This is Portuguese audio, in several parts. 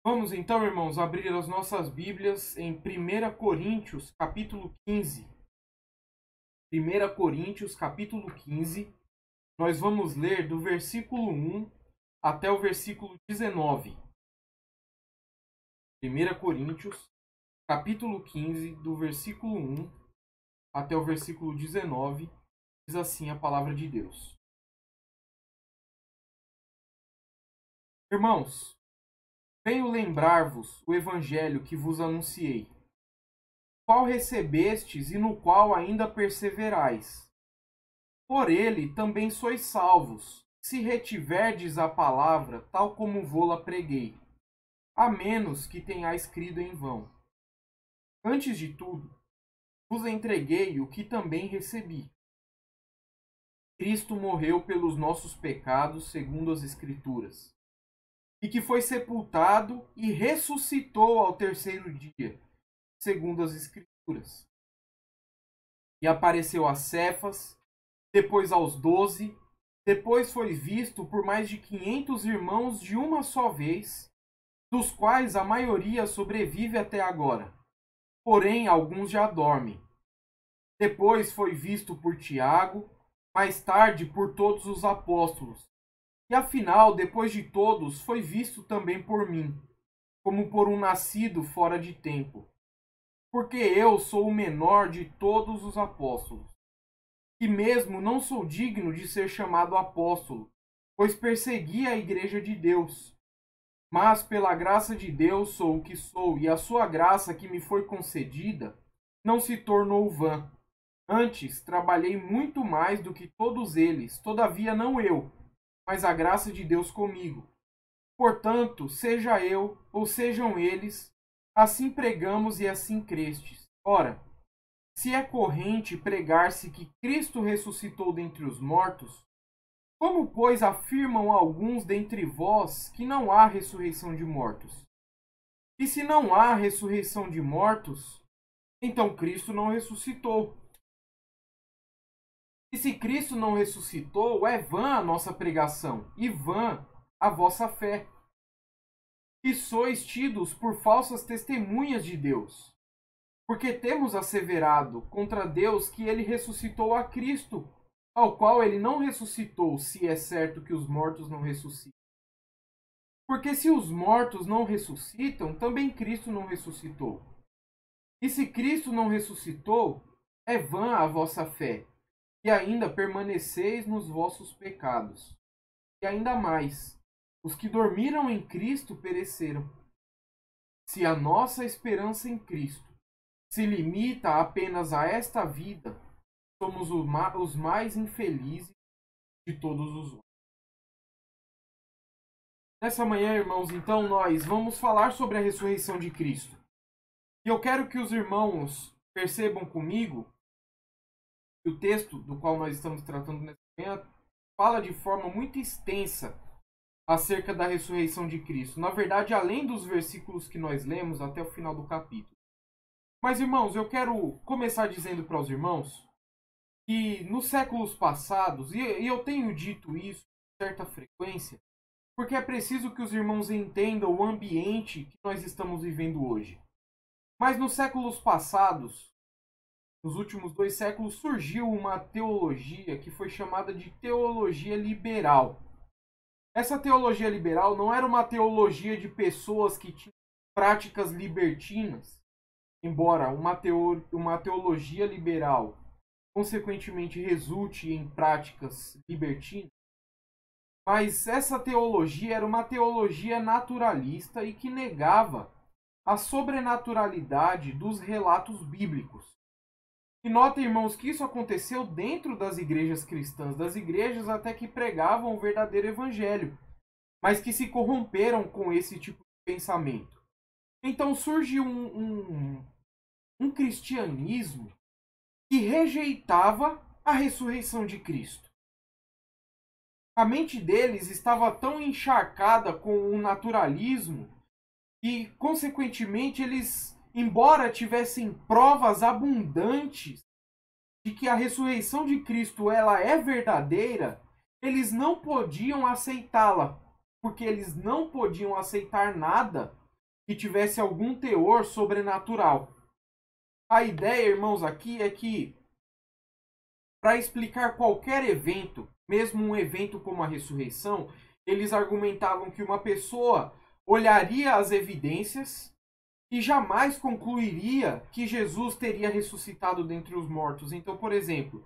Vamos então, irmãos, abrir as nossas Bíblias em 1 Coríntios, capítulo 15. 1 Coríntios, capítulo 15. Nós vamos ler do versículo 1 até o versículo 19. 1 Coríntios, capítulo 15, do versículo 1 até o versículo 19. Diz assim a palavra de Deus. Irmãos, venho lembrar-vos o evangelho que vos anunciei, qual recebestes e no qual ainda perseverais. Por ele também sois salvos, se retiverdes a palavra tal como vô-la preguei, a menos que tenhais crido em vão. Antes de tudo, vos entreguei o que também recebi. Cristo morreu pelos nossos pecados, segundo as Escrituras, e que foi sepultado e ressuscitou ao terceiro dia, segundo as Escrituras. E apareceu a Cefas, depois aos 12, depois foi visto por mais de 500 irmãos de uma só vez, dos quais a maioria sobrevive até agora, porém alguns já dormem. Depois foi visto por Tiago, mais tarde por todos os apóstolos, e afinal, depois de todos, foi visto também por mim, como por um nascido fora de tempo. Porque eu sou o menor de todos os apóstolos, e mesmo não sou digno de ser chamado apóstolo, pois persegui a igreja de Deus. Mas pela graça de Deus sou o que sou, e a sua graça que me foi concedida não se tornou vã. Antes, trabalhei muito mais do que todos eles, todavia não eu, mas a graça de Deus comigo. Portanto, seja eu ou sejam eles, assim pregamos e assim crestes. Ora, se é corrente pregar-se que Cristo ressuscitou dentre os mortos, como, pois, afirmam alguns dentre vós que não há ressurreição de mortos? E se não há ressurreição de mortos, então Cristo não ressuscitou. E se Cristo não ressuscitou, é vã a nossa pregação, e vã a vossa fé. E sois tidos por falsas testemunhas de Deus. Porque temos asseverado contra Deus que ele ressuscitou a Cristo, ao qual ele não ressuscitou, se é certo que os mortos não ressuscitam. Porque se os mortos não ressuscitam, também Cristo não ressuscitou. E se Cristo não ressuscitou, é vã a vossa fé, e ainda permaneceis nos vossos pecados. E ainda mais, os que dormiram em Cristo pereceram. Se a nossa esperança em Cristo se limita apenas a esta vida, somos os mais infelizes de todos os homens. Nessa manhã, irmãos, então nós vamos falar sobre a ressurreição de Cristo. E eu quero que os irmãos percebam comigo que o texto do qual nós estamos tratando nessa manhã fala de forma muito extensa acerca da ressurreição de Cristo. Na verdade, além dos versículos que nós lemos até o final do capítulo. Mas, irmãos, eu quero começar dizendo para os irmãos que nos séculos passados, e eu tenho dito isso com certa frequência, porque é preciso que os irmãos entendam o ambiente que nós estamos vivendo hoje. Mas nos séculos passados, nos últimos 2 séculos, surgiu uma teologia que foi chamada de teologia liberal. Essa teologia liberal não era uma teologia de pessoas que tinham práticas libertinas, embora uma teologia liberal consequentemente resulte em práticas libertinas. Mas essa teologia era uma teologia naturalista e que negava a sobrenaturalidade dos relatos bíblicos. E notem, irmãos, que isso aconteceu dentro das igrejas cristãs, das igrejas até que pregavam o verdadeiro evangelho, mas que se corromperam com esse tipo de pensamento. Então surge um cristianismo que rejeitava a ressurreição de Cristo. A mente deles estava tão encharcada com o naturalismo e, consequentemente, eles, embora tivessem provas abundantes de que a ressurreição de Cristo ela é verdadeira, eles não podiam aceitá-la, porque eles não podiam aceitar nada que tivesse algum teor sobrenatural. A ideia, irmãos, aqui é que para explicar qualquer evento, mesmo um evento como a ressurreição, eles argumentavam que uma pessoa olharia as evidências e jamais concluiria que Jesus teria ressuscitado dentre os mortos. Então, por exemplo,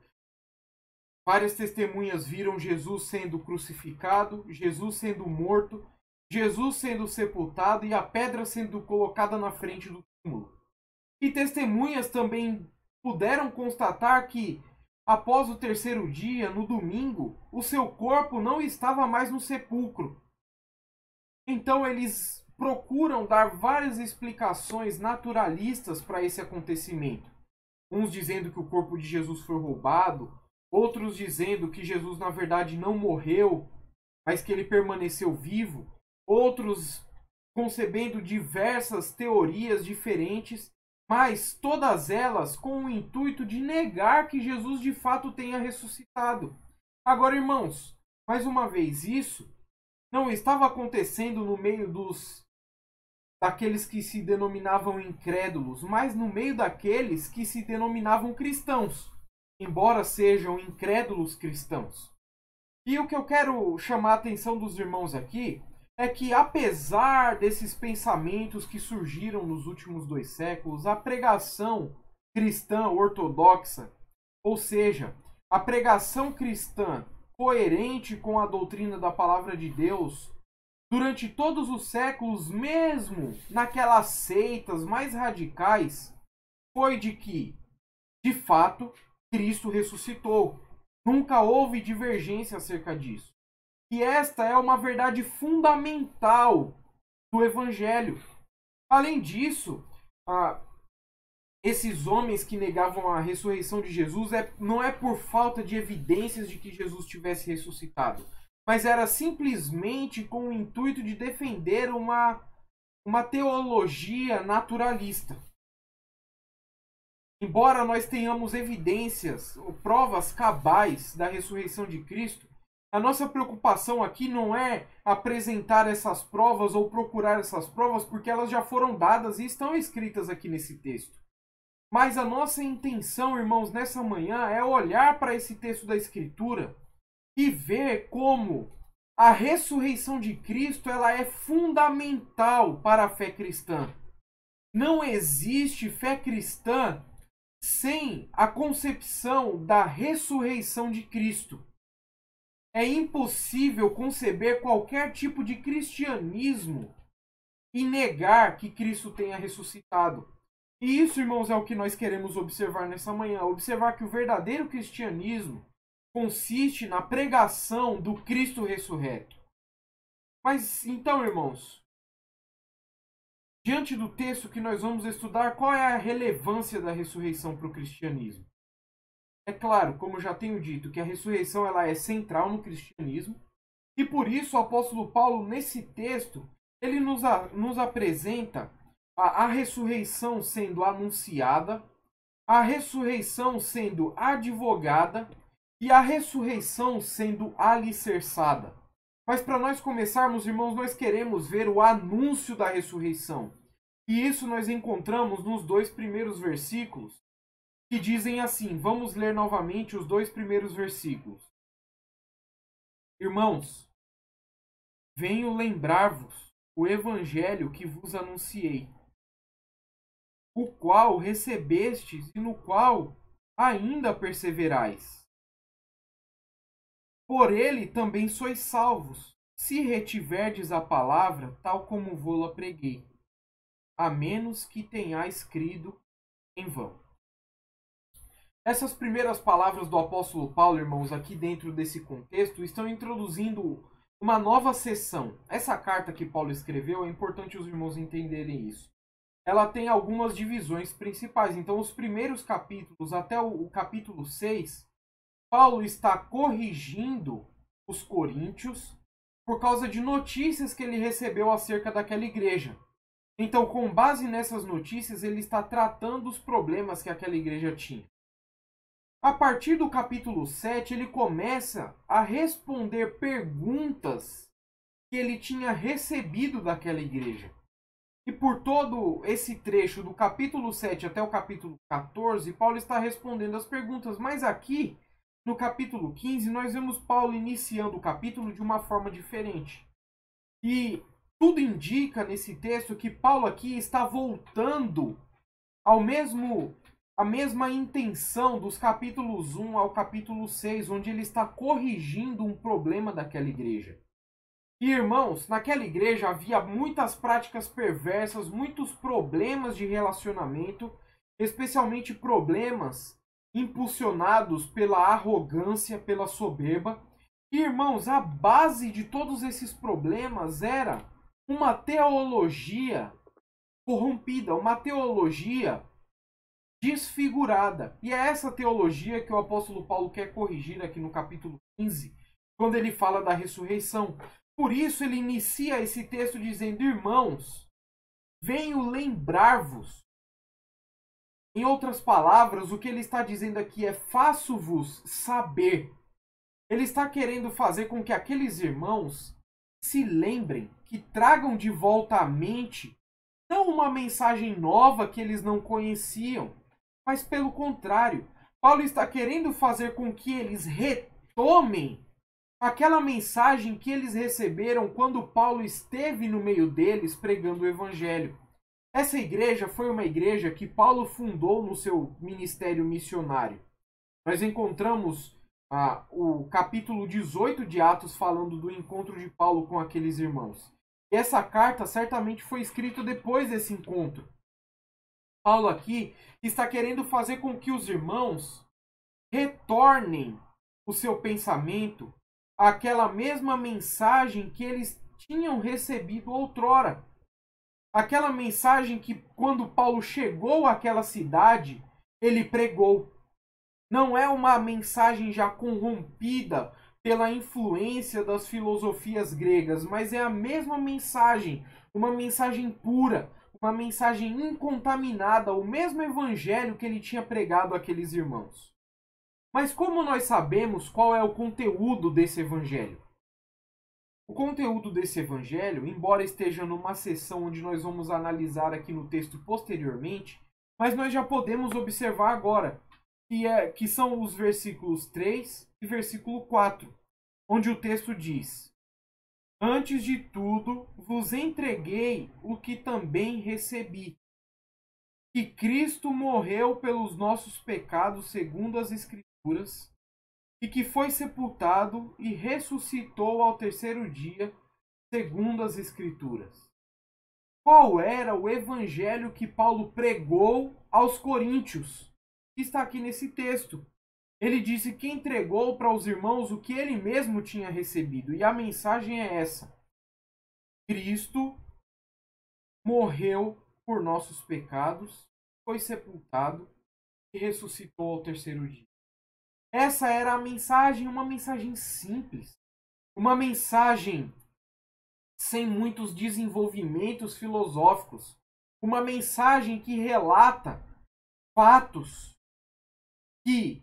várias testemunhas viram Jesus sendo crucificado, Jesus sendo morto, Jesus sendo sepultado e a pedra sendo colocada na frente do túmulo. E testemunhas também puderam constatar que, após o terceiro dia, no domingo, o seu corpo não estava mais no sepulcro. Então eles procuram dar várias explicações naturalistas para esse acontecimento. Uns dizendo que o corpo de Jesus foi roubado, outros dizendo que Jesus na verdade não morreu, mas que ele permaneceu vivo, outros concebendo diversas teorias diferentes, mas todas elas com o intuito de negar que Jesus de fato tenha ressuscitado. Agora, irmãos, mais uma vez, isso não estava acontecendo no meio daqueles que se denominavam incrédulos, mas no meio daqueles que se denominavam cristãos, embora sejam incrédulos cristãos. E o que eu quero chamar a atenção dos irmãos aqui é que, apesar desses pensamentos que surgiram nos últimos 2 séculos, a pregação cristã ortodoxa, ou seja, a pregação cristã coerente com a doutrina da palavra de Deus, durante todos os séculos, mesmo naquelas seitas mais radicais, foi de que, de fato, Cristo ressuscitou. Nunca houve divergência acerca disso. E esta é uma verdade fundamental do Evangelho. Além disso, esses homens que negavam a ressurreição de Jesus não é por falta de evidências de que Jesus tivesse ressuscitado, mas era simplesmente com o intuito de defender uma teologia naturalista. Embora nós tenhamos evidências ou provas cabais da ressurreição de Cristo, a nossa preocupação aqui não é apresentar essas provas ou procurar essas provas, porque elas já foram dadas e estão escritas aqui nesse texto. Mas a nossa intenção, irmãos, nessa manhã é olhar para esse texto da Escritura e ver como a ressurreição de Cristo ela é fundamental para a fé cristã. Não existe fé cristã sem a concepção da ressurreição de Cristo. É impossível conceber qualquer tipo de cristianismo e negar que Cristo tenha ressuscitado. E isso, irmãos, é o que nós queremos observar nessa manhã. Observar que o verdadeiro cristianismo consiste na pregação do Cristo ressurreto. Mas então, irmãos, diante do texto que nós vamos estudar, qual é a relevância da ressurreição para o cristianismo? É claro, como eu já tenho dito, que a ressurreição ela é central no cristianismo, e por isso o apóstolo Paulo, nesse texto, ele nos apresenta a ressurreição sendo anunciada, a ressurreição sendo advogada e a ressurreição sendo alicerçada. Mas para nós começarmos, irmãos, nós queremos ver o anúncio da ressurreição. E isso nós encontramos nos 2 primeiros versículos, que dizem assim, vamos ler novamente os 2 primeiros versículos. Irmãos, venho lembrar-vos o evangelho que vos anunciei, o qual recebestes e no qual ainda perseverais. Por ele também sois salvos, se retiverdes a palavra tal como vô-la preguei, a menos que tenhais crido em vão. Essas primeiras palavras do apóstolo Paulo, irmãos, aqui dentro desse contexto, estão introduzindo uma nova seção. Essa carta que Paulo escreveu, é importante os irmãos entenderem isso. Ela tem algumas divisões principais. Então, os primeiros capítulos, até o capítulo 6, Paulo está corrigindo os coríntios por causa de notícias que ele recebeu acerca daquela igreja. Então, com base nessas notícias, ele está tratando os problemas que aquela igreja tinha. A partir do capítulo 7, ele começa a responder perguntas que ele tinha recebido daquela igreja. E por todo esse trecho do capítulo 7 até o capítulo 14, Paulo está respondendo as perguntas. Mas aqui, no capítulo 15, nós vemos Paulo iniciando o capítulo de uma forma diferente. E tudo indica nesse texto que Paulo aqui está voltando ao mesmo a mesma intenção dos capítulos 1 ao capítulo 6, onde ele está corrigindo um problema daquela igreja. E, irmãos, naquela igreja havia muitas práticas perversas, muitos problemas de relacionamento, especialmente problemas impulsionados pela arrogância, pela soberba. E, irmãos, a base de todos esses problemas era uma teologia corrompida, uma teologia desfigurada. E é essa teologia que o apóstolo Paulo quer corrigir aqui no capítulo 15, quando ele fala da ressurreição. Por isso ele inicia esse texto dizendo: irmãos, venho lembrar-vos. Em outras palavras, o que ele está dizendo aqui é: faço-vos saber. Ele está querendo fazer com que aqueles irmãos se lembrem, que tragam de volta à mente, não uma mensagem nova que eles não conheciam, mas pelo contrário, Paulo está querendo fazer com que eles retomem aquela mensagem que eles receberam quando Paulo esteve no meio deles pregando o evangelho. Essa igreja foi uma igreja que Paulo fundou no seu ministério missionário. Nós encontramos o capítulo 18 de Atos falando do encontro de Paulo com aqueles irmãos. E essa carta certamente foi escrita depois desse encontro. Paulo aqui está querendo fazer com que os irmãos retornem o seu pensamento àquela mesma mensagem que eles tinham recebido outrora. Aquela mensagem que, quando Paulo chegou àquela cidade, ele pregou. Não é uma mensagem já corrompida pela influência das filosofias gregas, mas é a mesma mensagem, uma mensagem pura, uma mensagem incontaminada, o mesmo evangelho que ele tinha pregado àqueles irmãos. Mas como nós sabemos qual é o conteúdo desse evangelho? O conteúdo desse evangelho, embora esteja numa seção onde nós vamos analisar aqui no texto posteriormente, mas nós já podemos observar agora, que são os versículos 3 e versículo 4, onde o texto diz: antes de tudo, vos entreguei o que também recebi, que Cristo morreu pelos nossos pecados segundo as Escrituras, e que foi sepultado e ressuscitou ao terceiro dia, segundo as Escrituras. Qual era o evangelho que Paulo pregou aos coríntios? Está aqui nesse texto. Ele disse que entregou para os irmãos o que ele mesmo tinha recebido. E a mensagem é essa: Cristo morreu por nossos pecados, foi sepultado e ressuscitou ao terceiro dia. Essa era a mensagem, uma mensagem simples, uma mensagem sem muitos desenvolvimentos filosóficos, uma mensagem que relata fatos que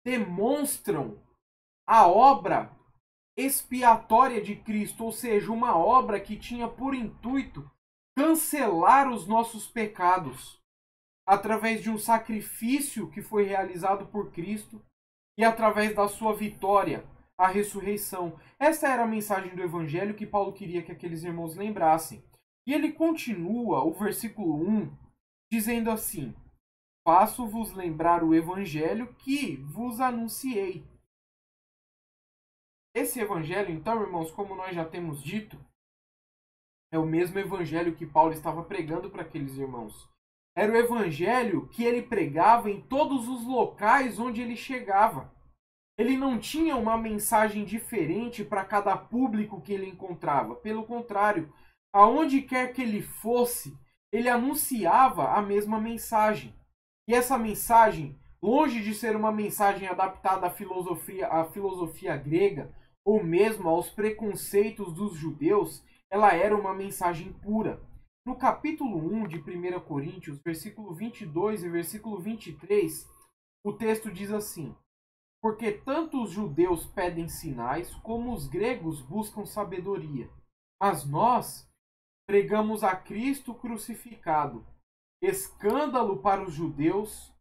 demonstram a obra expiatória de Cristo, ou seja, uma obra que tinha por intuito cancelar os nossos pecados através de um sacrifício que foi realizado por Cristo e através da sua vitória, a ressurreição. Essa era a mensagem do evangelho que Paulo queria que aqueles irmãos lembrassem. E ele continua o versículo 1 dizendo assim: faço-vos lembrar o evangelho que vos anunciei. Esse evangelho, então, irmãos, como nós já temos dito, é o mesmo evangelho que Paulo estava pregando para aqueles irmãos. Era o evangelho que ele pregava em todos os locais onde ele chegava. Ele não tinha uma mensagem diferente para cada público que ele encontrava. Pelo contrário, aonde quer que ele fosse, ele anunciava a mesma mensagem. E essa mensagem, longe de ser uma mensagem adaptada à filosofia grega, ou mesmo aos preconceitos dos judeus, ela era uma mensagem pura. No capítulo 1 de 1 Coríntios, versículo 22 e versículo 23, o texto diz assim: porque tanto os judeus pedem sinais, como os gregos buscam sabedoria. Mas nós pregamos a Cristo crucificado, escândalo para os judeus,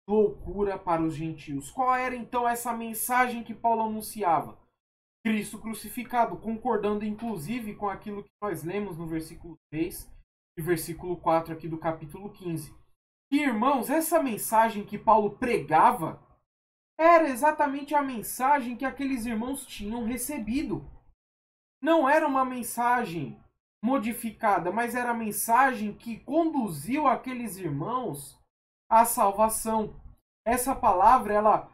loucura para os gentios. Qual era então essa mensagem que Paulo anunciava? Cristo crucificado, concordando inclusive com aquilo que nós lemos no versículo 3 e versículo 4 aqui do capítulo 15. E, irmãos, essa mensagem que Paulo pregava era exatamente a mensagem que aqueles irmãos tinham recebido. Não era uma mensagem modificada, mas era a mensagem que conduziu aqueles irmãos à salvação. Essa palavra, ela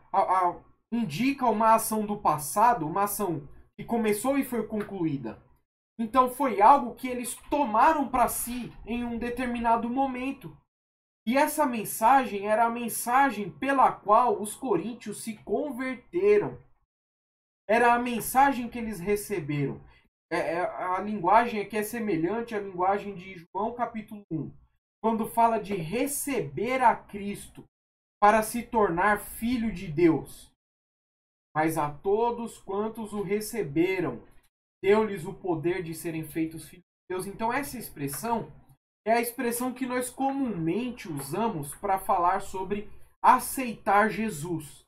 indica uma ação do passado, uma ação que começou e foi concluída. Então foi algo que eles tomaram para si em um determinado momento. E essa mensagem era a mensagem pela qual os coríntios se converteram. Era a mensagem que eles receberam. A linguagem aqui é semelhante à linguagem de João capítulo 1, quando fala de receber a Cristo para se tornar filho de Deus. Mas a todos quantos o receberam, deu-lhes o poder de serem feitos filhos de Deus. Então essa expressão é a expressão que nós comumente usamos para falar sobre aceitar Jesus.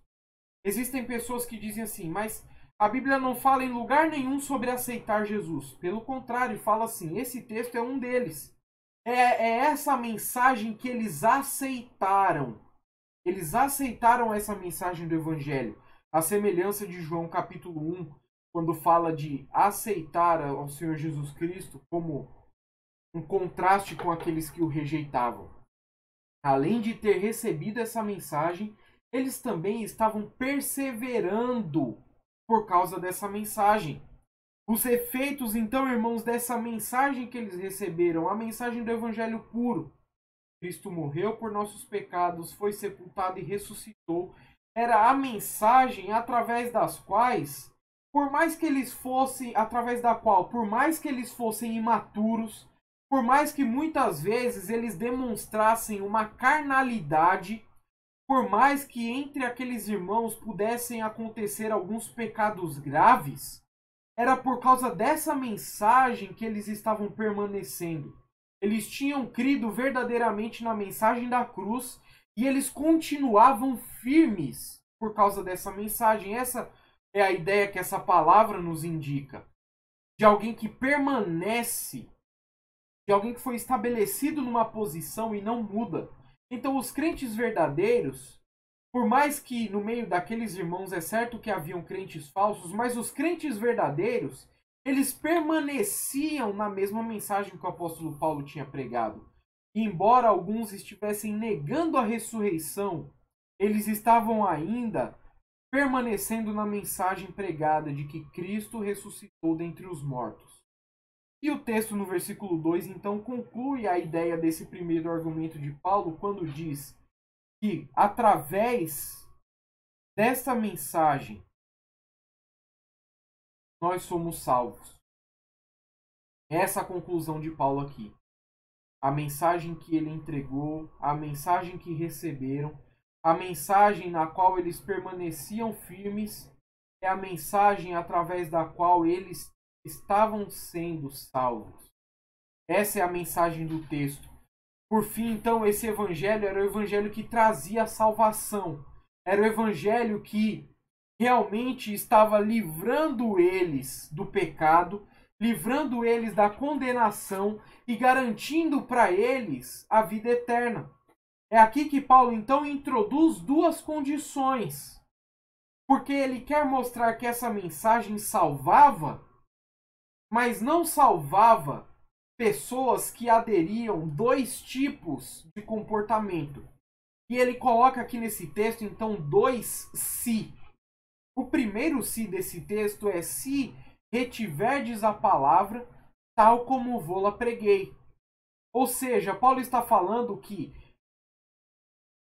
Existem pessoas que dizem assim, mas a Bíblia não fala em lugar nenhum sobre aceitar Jesus. Pelo contrário, fala assim, esse texto é um deles. É essa mensagem que eles aceitaram. Eles aceitaram essa mensagem do Evangelho. A semelhança de João capítulo 1, quando fala de aceitar ao Senhor Jesus Cristo como um contraste com aqueles que o rejeitavam. Além de ter recebido essa mensagem, eles também estavam perseverando por causa dessa mensagem. Os efeitos, então, irmãos, dessa mensagem que eles receberam, a mensagem do Evangelho puro. Cristo morreu por nossos pecados, foi sepultado e ressuscitou. Era a mensagem através das quais, por mais que eles fossem imaturos, por mais que muitas vezes eles demonstrassem uma carnalidade, por mais que entre aqueles irmãos pudessem acontecer alguns pecados graves, era por causa dessa mensagem que eles estavam permanecendo. Eles tinham crido verdadeiramente na mensagem da cruz e eles continuavam firmes por causa dessa mensagem. Essa é a ideia que essa palavra nos indica. De alguém que permanece, de alguém que foi estabelecido numa posição e não muda. Então, os crentes verdadeiros, por mais que no meio daqueles irmãos é certo que haviam crentes falsos, mas os crentes verdadeiros, eles permaneciam na mesma mensagem que o apóstolo Paulo tinha pregado. E embora alguns estivessem negando a ressurreição, eles estavam ainda permanecendo na mensagem pregada de que Cristo ressuscitou dentre os mortos. E o texto no versículo 2, então, conclui a ideia desse primeiro argumento de Paulo, quando diz que, através desta mensagem, nós somos salvos. Essa é a conclusão de Paulo aqui. A mensagem que ele entregou, a mensagem que receberam, a mensagem na qual eles permaneciam firmes, é a mensagem através da qual eles estavam sendo salvos. Essa é a mensagem do texto. Por fim, então, esse evangelho era o evangelho que trazia a salvação. Era o evangelho que realmente estava livrando eles do pecado, livrando eles da condenação e garantindo para eles a vida eterna. É aqui que Paulo, então, introduz duas condições. Porque ele quer mostrar que essa mensagem salvava, mas não salvava pessoas que aderiam dois tipos de comportamento. E ele coloca aqui nesse texto, então, dois se. O primeiro se desse texto é se retiverdes a palavra, tal como vô-la preguei. Ou seja, Paulo está falando que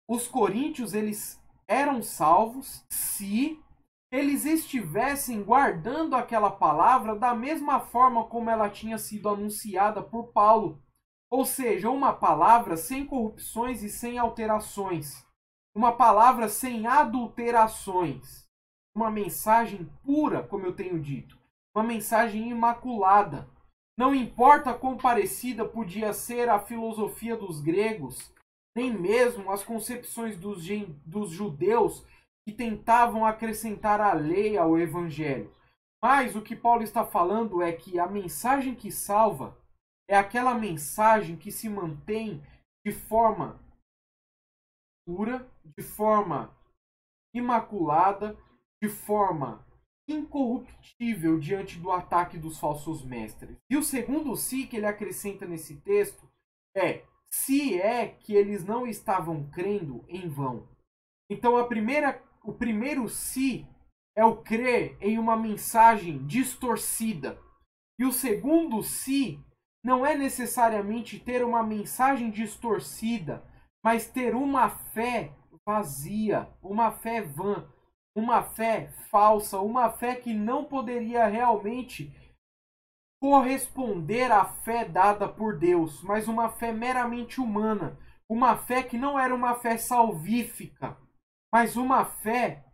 os coríntios eles eram salvos se eles estivessem guardando aquela palavra da mesma forma como ela tinha sido anunciada por Paulo. Ou seja, uma palavra sem corrupções e sem alterações. Uma palavra sem adulterações. Uma mensagem pura, como eu tenho dito. Uma mensagem imaculada. Não importa quão parecida podia ser a filosofia dos gregos, nem mesmo as concepções dos judeus que tentavam acrescentar a lei ao evangelho. Mas o que Paulo está falando é que a mensagem que salva é aquela mensagem que se mantém de forma pura, de forma imaculada, de forma incorruptível diante do ataque dos falsos mestres. E o segundo se que ele acrescenta nesse texto é: se é que eles não estavam crendo em vão. Então o primeiro se é o crer em uma mensagem distorcida. E o segundo se não é necessariamente ter uma mensagem distorcida, mas ter uma fé vazia, uma fé vã, uma fé falsa, uma fé que não poderia realmente corresponder à fé dada por Deus, mas uma fé meramente humana, uma fé que não era uma fé salvífica, mas uma fé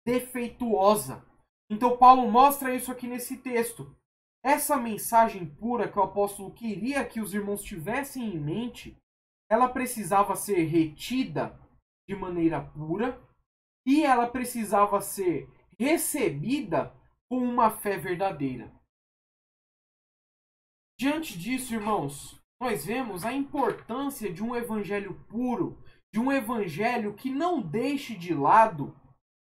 defeituosa. Então Paulo mostra isso aqui nesse texto. Essa mensagem pura que o apóstolo queria que os irmãos tivessem em mente, ela precisava ser retida de maneira pura e ela precisava ser recebida com uma fé verdadeira. Diante disso, irmãos, nós vemos a importância de um evangelho puro, de um evangelho que não deixe de lado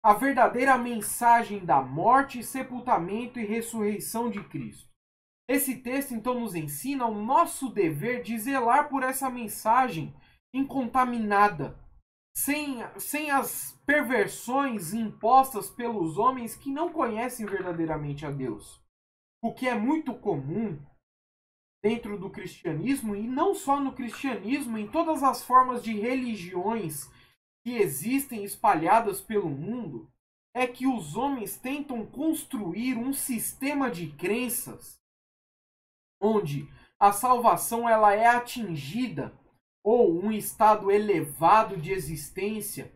a verdadeira mensagem da morte, sepultamento e ressurreição de Cristo. Esse texto, então, nos ensina o nosso dever de zelar por essa mensagem incontaminada, sem as perversões impostas pelos homens que não conhecem verdadeiramente a Deus. O que é muito comum dentro do cristianismo, e não só no cristianismo, em todas as formas de religiões que existem espalhadas pelo mundo, é que os homens tentam construir um sistema de crenças onde a salvação ela é atingida, ou um estado elevado de existência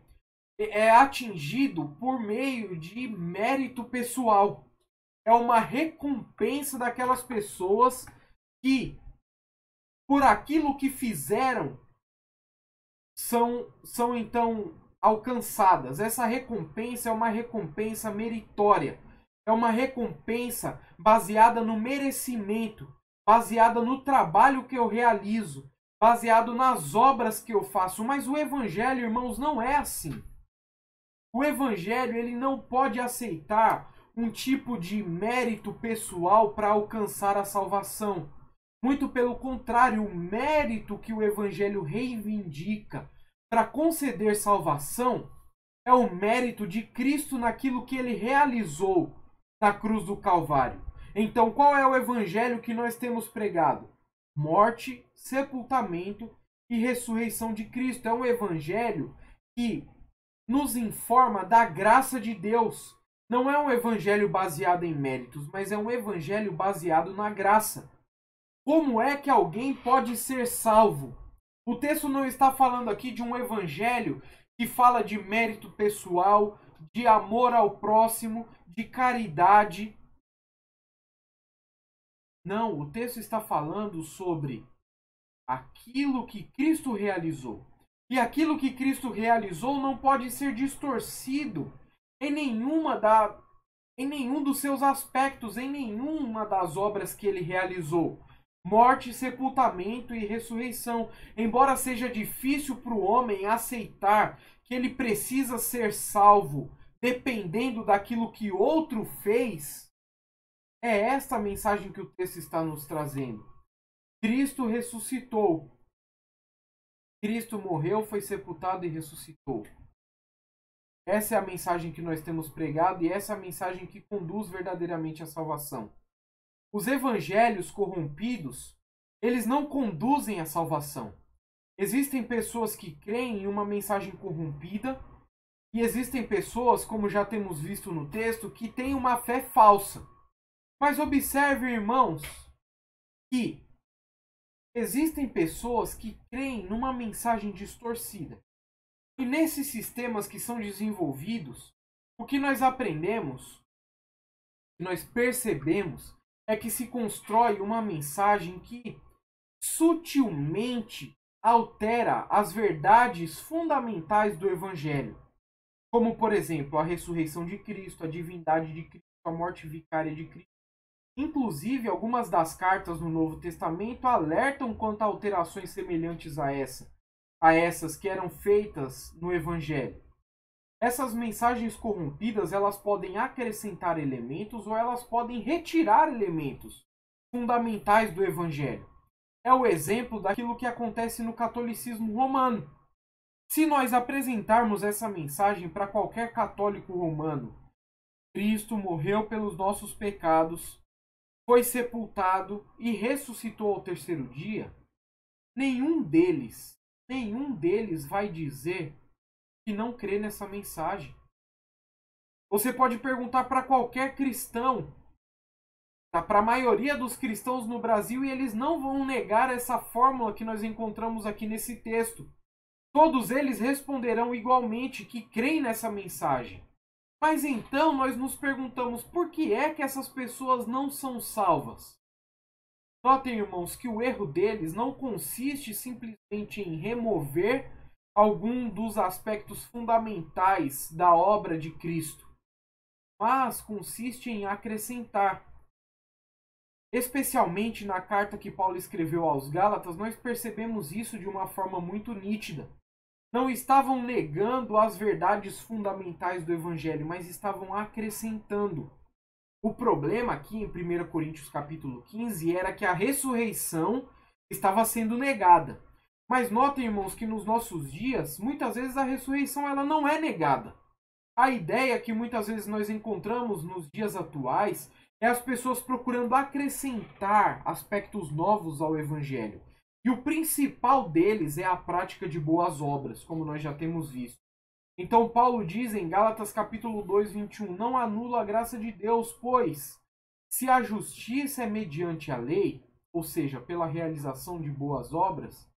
é atingido por meio de mérito pessoal. É uma recompensa daquelas pessoas que, por aquilo que fizeram, são então alcançadas. Essa recompensa é uma recompensa meritória. É uma recompensa baseada no merecimento, baseada no trabalho que eu realizo, baseado nas obras que eu faço. Mas o evangelho, irmãos, não é assim. O evangelho, ele não pode aceitar um tipo de mérito pessoal para alcançar a salvação. Muito pelo contrário, o mérito que o evangelho reivindica para conceder salvação é o mérito de Cristo naquilo que ele realizou na cruz do Calvário. Então, qual é o evangelho que nós temos pregado? Morte, sepultamento e ressurreição de Cristo. É um evangelho que nos informa da graça de Deus. Não é um evangelho baseado em méritos, mas é um evangelho baseado na graça. Como é que alguém pode ser salvo? O texto não está falando aqui de um evangelho que fala de mérito pessoal, de amor ao próximo, de caridade. Não, o texto está falando sobre aquilo que Cristo realizou. E aquilo que Cristo realizou não pode ser distorcido em nenhum dos seus aspectos, em nenhuma das obras que ele realizou. Morte, sepultamento e ressurreição. Embora seja difícil para o homem aceitar que ele precisa ser salvo dependendo daquilo que outro fez, é esta a mensagem que o texto está nos trazendo. Cristo ressuscitou. Cristo morreu, foi sepultado e ressuscitou. Essa é a mensagem que nós temos pregado e essa é a mensagem que conduz verdadeiramente à salvação. Os evangelhos corrompidos, eles não conduzem à salvação. Existem pessoas que creem em uma mensagem corrompida e existem pessoas, como já temos visto no texto, que têm uma fé falsa. Mas observe, irmãos, que existem pessoas que creem numa mensagem distorcida. E nesses sistemas que são desenvolvidos, o que nós aprendemos, nós percebemos, é que se constrói uma mensagem que sutilmente altera as verdades fundamentais do Evangelho, como, por exemplo, a ressurreição de Cristo, a divindade de Cristo, a morte vicária de Cristo. Inclusive, algumas das cartas no Novo Testamento alertam quanto a alterações semelhantes a essas que eram feitas no Evangelho. Essas mensagens corrompidas, elas podem acrescentar elementos ou elas podem retirar elementos fundamentais do Evangelho. É o exemplo daquilo que acontece no catolicismo romano. Se nós apresentarmos essa mensagem para qualquer católico romano, Cristo morreu pelos nossos pecados, foi sepultado e ressuscitou ao terceiro dia, nenhum deles vai dizer que não crê nessa mensagem. Você pode perguntar para qualquer cristão, para a maioria dos cristãos no Brasil, e eles não vão negar essa fórmula que nós encontramos aqui nesse texto. Todos eles responderão igualmente que creem nessa mensagem. Mas então nós nos perguntamos por que é que essas pessoas não são salvas? Notem, irmãos, que o erro deles não consiste simplesmente em remover algum dos aspectos fundamentais da obra de Cristo, mas consiste em acrescentar. Especialmente na carta que Paulo escreveu aos Gálatas, nós percebemos isso de uma forma muito nítida. Não estavam negando as verdades fundamentais do Evangelho, mas estavam acrescentando. O problema aqui em 1 Coríntios capítulo 15 era que a ressurreição estava sendo negada. Mas notem, irmãos, que nos nossos dias, muitas vezes a ressurreição ela não é negada. A ideia que muitas vezes nós encontramos nos dias atuais é as pessoas procurando acrescentar aspectos novos ao Evangelho. E o principal deles é a prática de boas obras, como nós já temos visto. Então Paulo diz em Gálatas capítulo 2, 21, não anula a graça de Deus, pois se a justiça é mediante a lei, ou seja, pela realização de boas obras,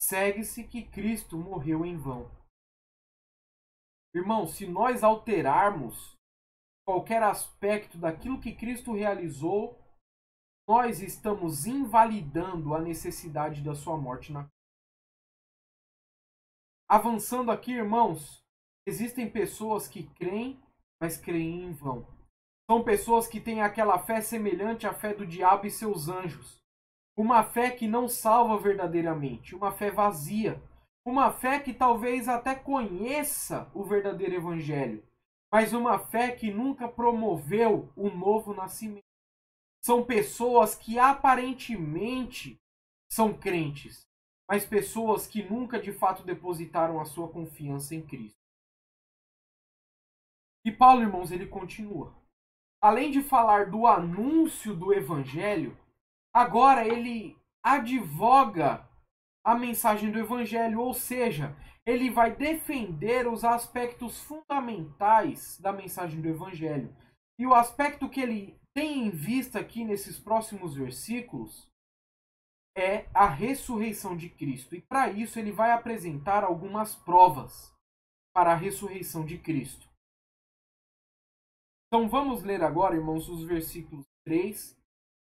segue-se que Cristo morreu em vão. Irmão, se nós alterarmos qualquer aspecto daquilo que Cristo realizou, nós estamos invalidando a necessidade da sua morte na cruz. Avançando aqui, irmãos, existem pessoas que creem, mas creem em vão. São pessoas que têm aquela fé semelhante à fé do diabo e seus anjos. Uma fé que não salva verdadeiramente, uma fé vazia. Uma fé que talvez até conheça o verdadeiro evangelho, mas uma fé que nunca promoveu o novo nascimento. São pessoas que aparentemente são crentes, mas pessoas que nunca de fato depositaram a sua confiança em Cristo. E Paulo, irmãos, ele continua. Além de falar do anúncio do evangelho, agora ele advoga a mensagem do evangelho, ou seja, ele vai defender os aspectos fundamentais da mensagem do evangelho. E o aspecto que ele tem em vista aqui nesses próximos versículos é a ressurreição de Cristo. E para isso ele vai apresentar algumas provas para a ressurreição de Cristo. Então vamos ler agora, irmãos, os versículos 3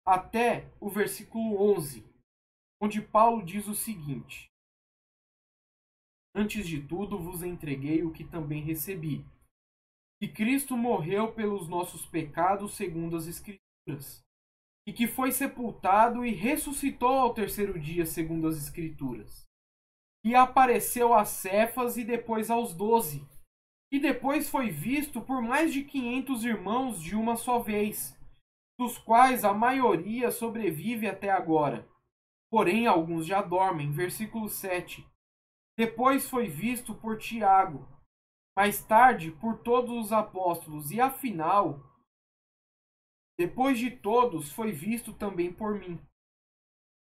até o versículo 11, onde Paulo diz o seguinte: antes de tudo vos entreguei o que também recebi, que Cristo morreu pelos nossos pecados segundo as Escrituras, e que foi sepultado e ressuscitou ao terceiro dia segundo as Escrituras, e apareceu a Cefas e depois aos 12, e depois foi visto por mais de 500 irmãos de uma só vez, dos quais a maioria sobrevive até agora. Porém, alguns já dormem. Versículo 7. Depois foi visto por Tiago, mais tarde por todos os apóstolos, e afinal, depois de todos, foi visto também por mim,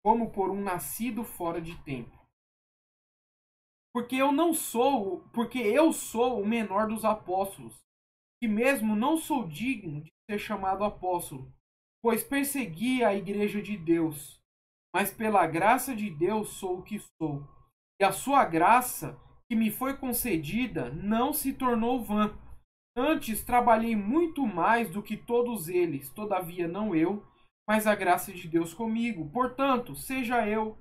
como por um nascido fora de tempo. Porque eu sou o menor dos apóstolos, e mesmo não sou digno de ser chamado apóstolo, pois persegui a igreja de Deus. Mas pela graça de Deus sou o que sou. E a sua graça, que me foi concedida, não se tornou vã. Antes trabalhei muito mais do que todos eles, todavia não eu, mas a graça de Deus comigo. Portanto, seja eu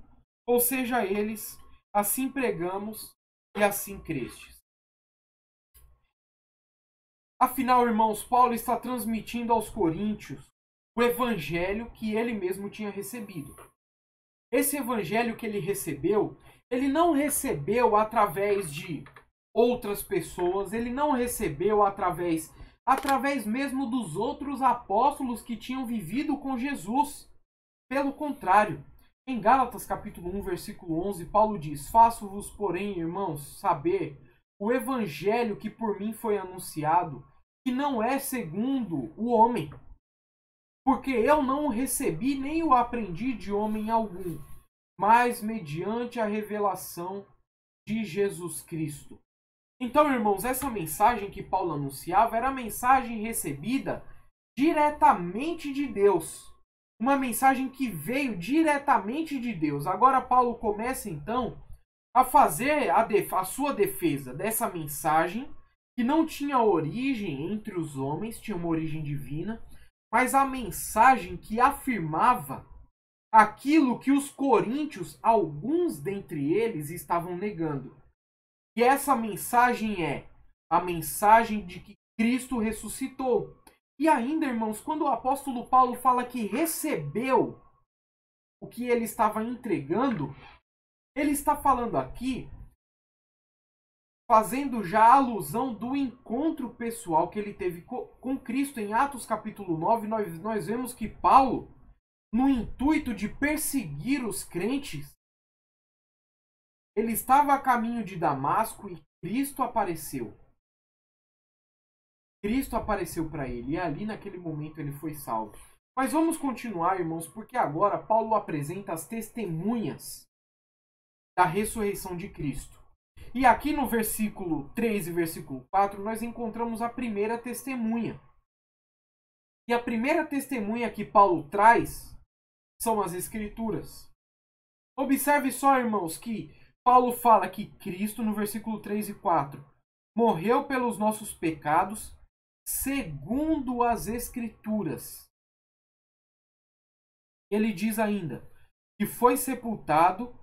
ou seja eles, assim pregamos e assim crestes. Afinal, irmãos, Paulo está transmitindo aos coríntios o evangelho que ele mesmo tinha recebido. Esse evangelho que ele recebeu, ele não recebeu através de outras pessoas, ele não recebeu através mesmo dos outros apóstolos que tinham vivido com Jesus. Pelo contrário, em Gálatas capítulo 1, versículo 11, Paulo diz: Faço-vos, porém, irmãos, saber o evangelho que por mim foi anunciado, que não é segundo o homem. Porque eu não o recebi nem o aprendi de homem algum, mas mediante a revelação de Jesus Cristo. Então, irmãos, essa mensagem que Paulo anunciava era a mensagem recebida diretamente de Deus. Uma mensagem que veio diretamente de Deus. Agora Paulo começa então a fazer a sua defesa dessa mensagem que não tinha origem entre os homens, tinha uma origem divina, mas a mensagem que afirmava aquilo que os coríntios, alguns dentre eles, estavam negando. E essa mensagem é a mensagem de que Cristo ressuscitou. E ainda, irmãos, quando o apóstolo Paulo fala que recebeu o que ele estava entregando, ele está falando aqui, fazendo já alusão do encontro pessoal que ele teve com Cristo. Em Atos capítulo 9, nós vemos que Paulo, no intuito de perseguir os crentes, ele estava a caminho de Damasco e Cristo apareceu. Cristo apareceu para ele e ali naquele momento ele foi salvo. Mas vamos continuar, irmãos, porque agora Paulo apresenta as testemunhas da ressurreição de Cristo. E aqui no versículo 3 e versículo 4 nós encontramos a primeira testemunha. E a primeira testemunha que Paulo traz são as Escrituras. Observe só, irmãos, que Paulo fala que Cristo, no versículo 3 e 4, morreu pelos nossos pecados, segundo as Escrituras. Ele diz ainda que foi sepultado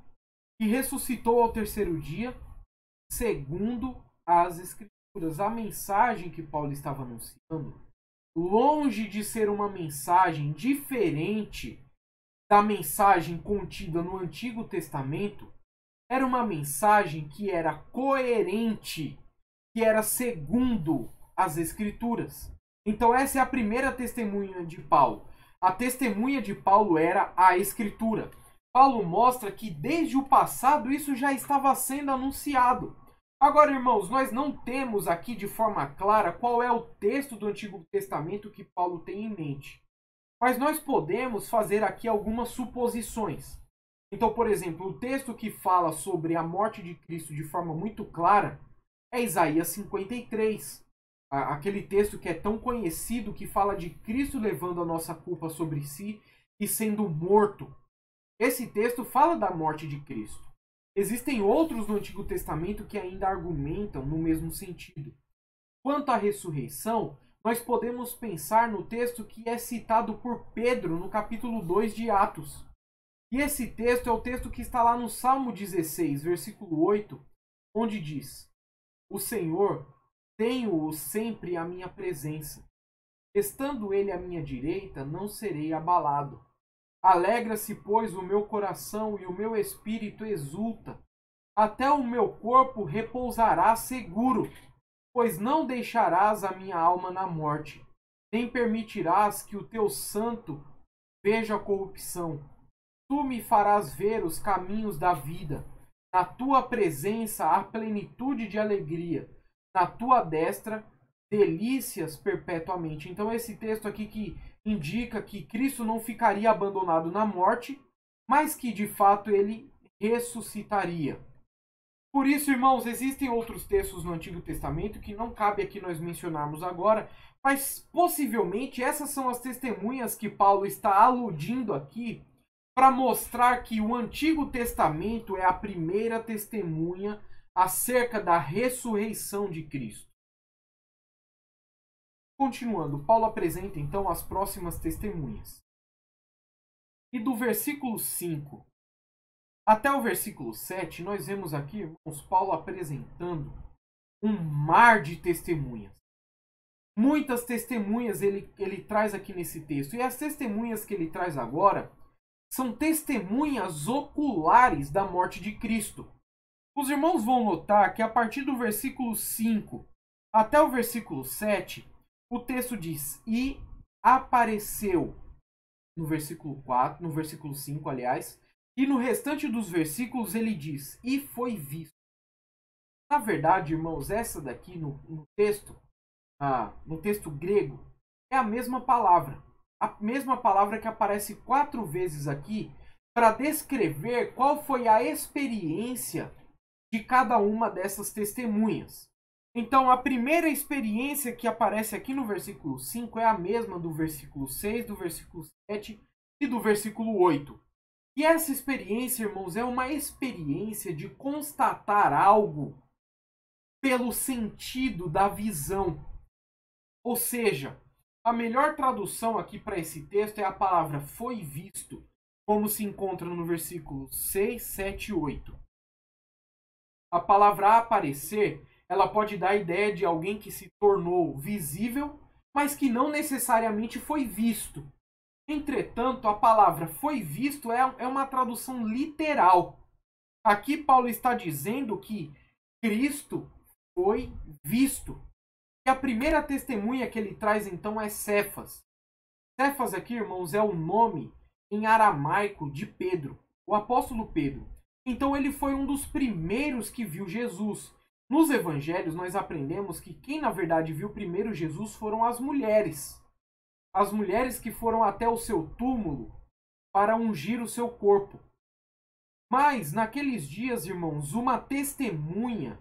e ressuscitou ao terceiro dia, segundo as Escrituras. A mensagem que Paulo estava anunciando, longe de ser uma mensagem diferente da mensagem contida no Antigo Testamento, era uma mensagem que era coerente, que era segundo as Escrituras. Então essa é a primeira testemunha de Paulo. A testemunha de Paulo era a Escritura. Paulo mostra que desde o passado isso já estava sendo anunciado. Agora, irmãos, nós não temos aqui de forma clara qual é o texto do Antigo Testamento que Paulo tem em mente. Mas nós podemos fazer aqui algumas suposições. Então, por exemplo, o texto que fala sobre a morte de Cristo de forma muito clara é Isaías 53. Aquele texto que é tão conhecido, que fala de Cristo levando a nossa culpa sobre si e sendo morto. Esse texto fala da morte de Cristo. Existem outros no Antigo Testamento que ainda argumentam no mesmo sentido. Quanto à ressurreição, nós podemos pensar no texto que é citado por Pedro no capítulo 2 de Atos. E esse texto é o texto que está lá no Salmo 16, versículo 8, onde diz: O Senhor, tenho-o sempre à minha presença. Estando ele à minha direita, não serei abalado. Alegra-se, pois, o meu coração e o meu espírito exulta. Até o meu corpo repousará seguro, pois não deixarás a minha alma na morte, nem permitirás que o teu santo veja a corrupção. Tu me farás ver os caminhos da vida. Na tua presença há plenitude de alegria. Na tua destra, delícias perpetuamente. Então esse texto aqui que indica que Cristo não ficaria abandonado na morte, mas que de fato ele ressuscitaria. Por isso, irmãos, existem outros textos no Antigo Testamento que não cabe aqui nós mencionarmos agora, mas possivelmente essas são as testemunhas que Paulo está aludindo aqui para mostrar que o Antigo Testamento é a primeira testemunha acerca da ressurreição de Cristo. Continuando, Paulo apresenta então as próximas testemunhas. E do versículo 5 até o versículo 7, nós vemos aqui, irmãos, Paulo apresentando um mar de testemunhas. Muitas testemunhas ele traz aqui nesse texto. E as testemunhas que ele traz agora são testemunhas oculares da morte de Cristo. Os irmãos vão notar que a partir do versículo 5 até o versículo 7, o texto diz: e apareceu, no versículo 4, no versículo 5, aliás, e no restante dos versículos ele diz: e foi visto. Na verdade, irmãos, essa daqui no texto grego, é a mesma palavra. A mesma palavra que aparece 4 vezes aqui para descrever qual foi a experiência de cada uma dessas testemunhas. Então, a primeira experiência que aparece aqui no versículo 5 é a mesma do versículo 6, do versículo 7 e do versículo 8. E essa experiência, irmãos, é uma experiência de constatar algo pelo sentido da visão. Ou seja, a melhor tradução aqui para esse texto é a palavra foi visto, como se encontra no versículo 6, 7 e 8. A palavra aparecer, ela pode dar a ideia de alguém que se tornou visível, mas que não necessariamente foi visto. Entretanto, a palavra foi visto é uma tradução literal. Aqui Paulo está dizendo que Cristo foi visto. E a primeira testemunha que ele traz então é Cefas. Cefas aqui, irmãos, é o nome em aramaico de Pedro, o apóstolo Pedro. Então ele foi um dos primeiros que viu Jesus. Nos evangelhos nós aprendemos que quem na verdade viu primeiro Jesus foram as mulheres. As mulheres que foram até o seu túmulo para ungir o seu corpo. Mas naqueles dias, irmãos, uma testemunha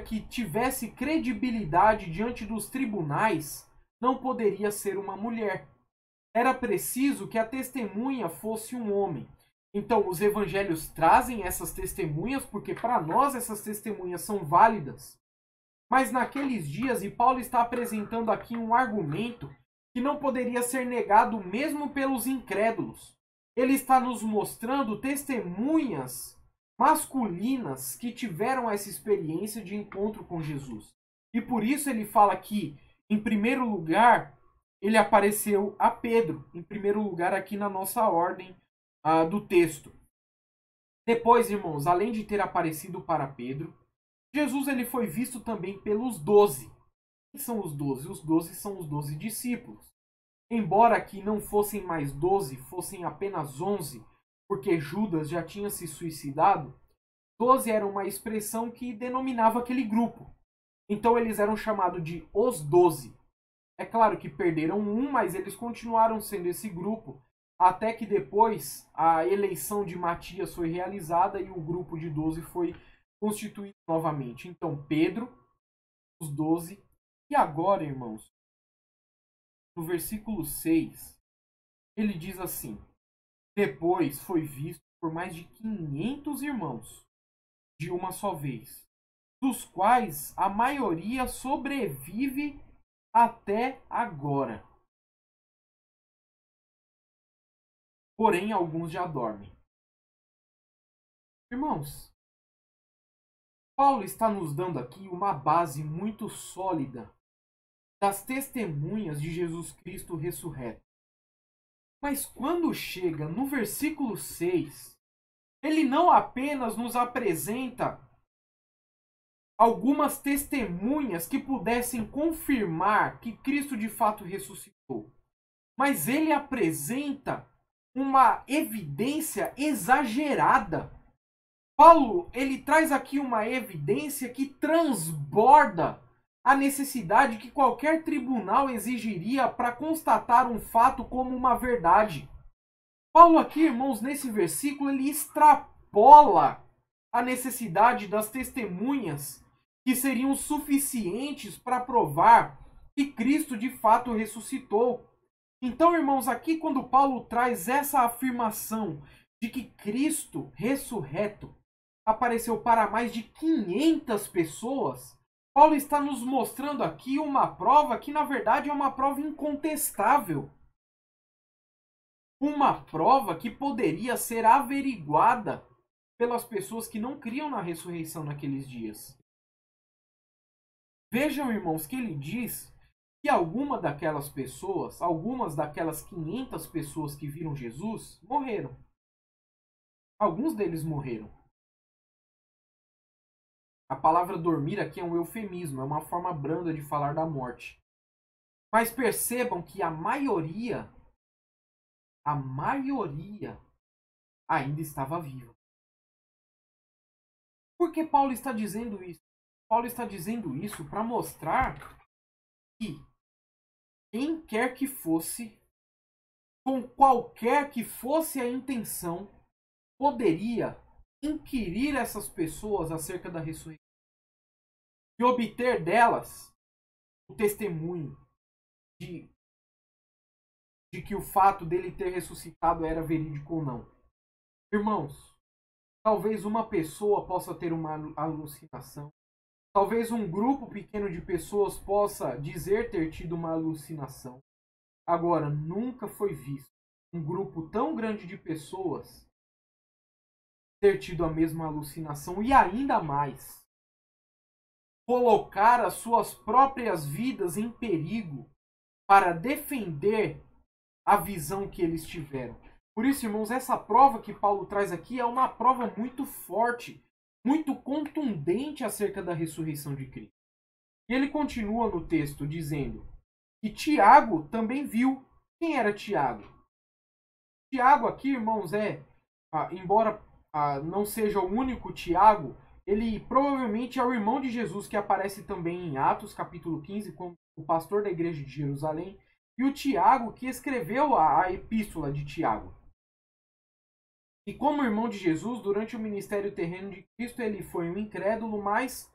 que tivesse credibilidade diante dos tribunais não poderia ser uma mulher. Era preciso que a testemunha fosse um homem. Então, os evangelhos trazem essas testemunhas porque para nós essas testemunhas são válidas. Mas naqueles dias, e Paulo está apresentando aqui um argumento que não poderia ser negado mesmo pelos incrédulos. Ele está nos mostrando testemunhas masculinas que tiveram essa experiência de encontro com Jesus. E por isso ele fala que, em primeiro lugar, ele apareceu a Pedro. Em primeiro lugar aqui na nossa ordem do texto. Depois, irmãos, além de ter aparecido para Pedro, Jesus ele foi visto também pelos 12. Quem são os 12? Os 12 são os 12 discípulos. Embora aqui não fossem mais 12, fossem apenas 11, porque Judas já tinha se suicidado, 12 era uma expressão que denominava aquele grupo. Então eles eram chamados de os 12. É claro que perderam um, mas eles continuaram sendo esse grupo, até que depois a eleição de Matias foi realizada e o grupo de 12 foi constituído novamente. Então, Pedro, os 12. E agora, irmãos, no versículo 6, ele diz assim: depois foi visto por mais de 500 irmãos, de uma só vez, dos quais a maioria sobrevive até agora. Porém, alguns já dormem. Irmãos, Paulo está nos dando aqui uma base muito sólida das testemunhas de Jesus Cristo ressurreto. Mas quando chega no versículo 6, ele não apenas nos apresenta algumas testemunhas que pudessem confirmar que Cristo de fato ressuscitou, mas ele apresenta uma evidência exagerada. Paulo, ele traz aqui uma evidência que transborda a necessidade que qualquer tribunal exigiria para constatar um fato como uma verdade. Paulo aqui, irmãos, nesse versículo, ele extrapola a necessidade das testemunhas que seriam suficientes para provar que Cristo de fato ressuscitou. Então, irmãos, aqui quando Paulo traz essa afirmação de que Cristo ressurreto apareceu para mais de 500 pessoas, Paulo está nos mostrando aqui uma prova que, na verdade, é uma prova incontestável. uma prova que poderia ser averiguada pelas pessoas que não criam na ressurreição naqueles dias. Vejam, irmãos, que ele diz que algumas daquelas pessoas, algumas daquelas 500 pessoas que viram Jesus, morreram. Alguns deles morreram. A palavra dormir aqui é um eufemismo, é uma forma branda de falar da morte. Mas percebam que a maioria ainda estava viva. Por que Paulo está dizendo isso? Paulo está dizendo isso para mostrar que quem quer que fosse, com qualquer que fosse a intenção, poderia inquirir essas pessoas acerca da ressurreição e obter delas o testemunho de que o fato dele ter ressuscitado era verídico ou não. Irmãos, talvez uma pessoa possa ter uma alucinação. Talvez um grupo pequeno de pessoas possa dizer ter tido uma alucinação. Agora, nunca foi visto um grupo tão grande de pessoas ter tido a mesma alucinação e ainda mais colocar as suas próprias vidas em perigo para defender a visão que eles tiveram. Por isso, irmãos, essa prova que Paulo traz aqui é uma prova muito forte, muito contundente acerca da ressurreição de Cristo. E ele continua no texto dizendo que Tiago também viu. Quem era Tiago? Tiago aqui, irmãos, embora não seja o único Tiago, ele provavelmente é o irmão de Jesus que aparece também em Atos capítulo 15, como o pastor da igreja de Jerusalém, e o Tiago que escreveu a epístola de Tiago. E como irmão de Jesus, durante o ministério terreno de Cristo, ele foi um incrédulo, mas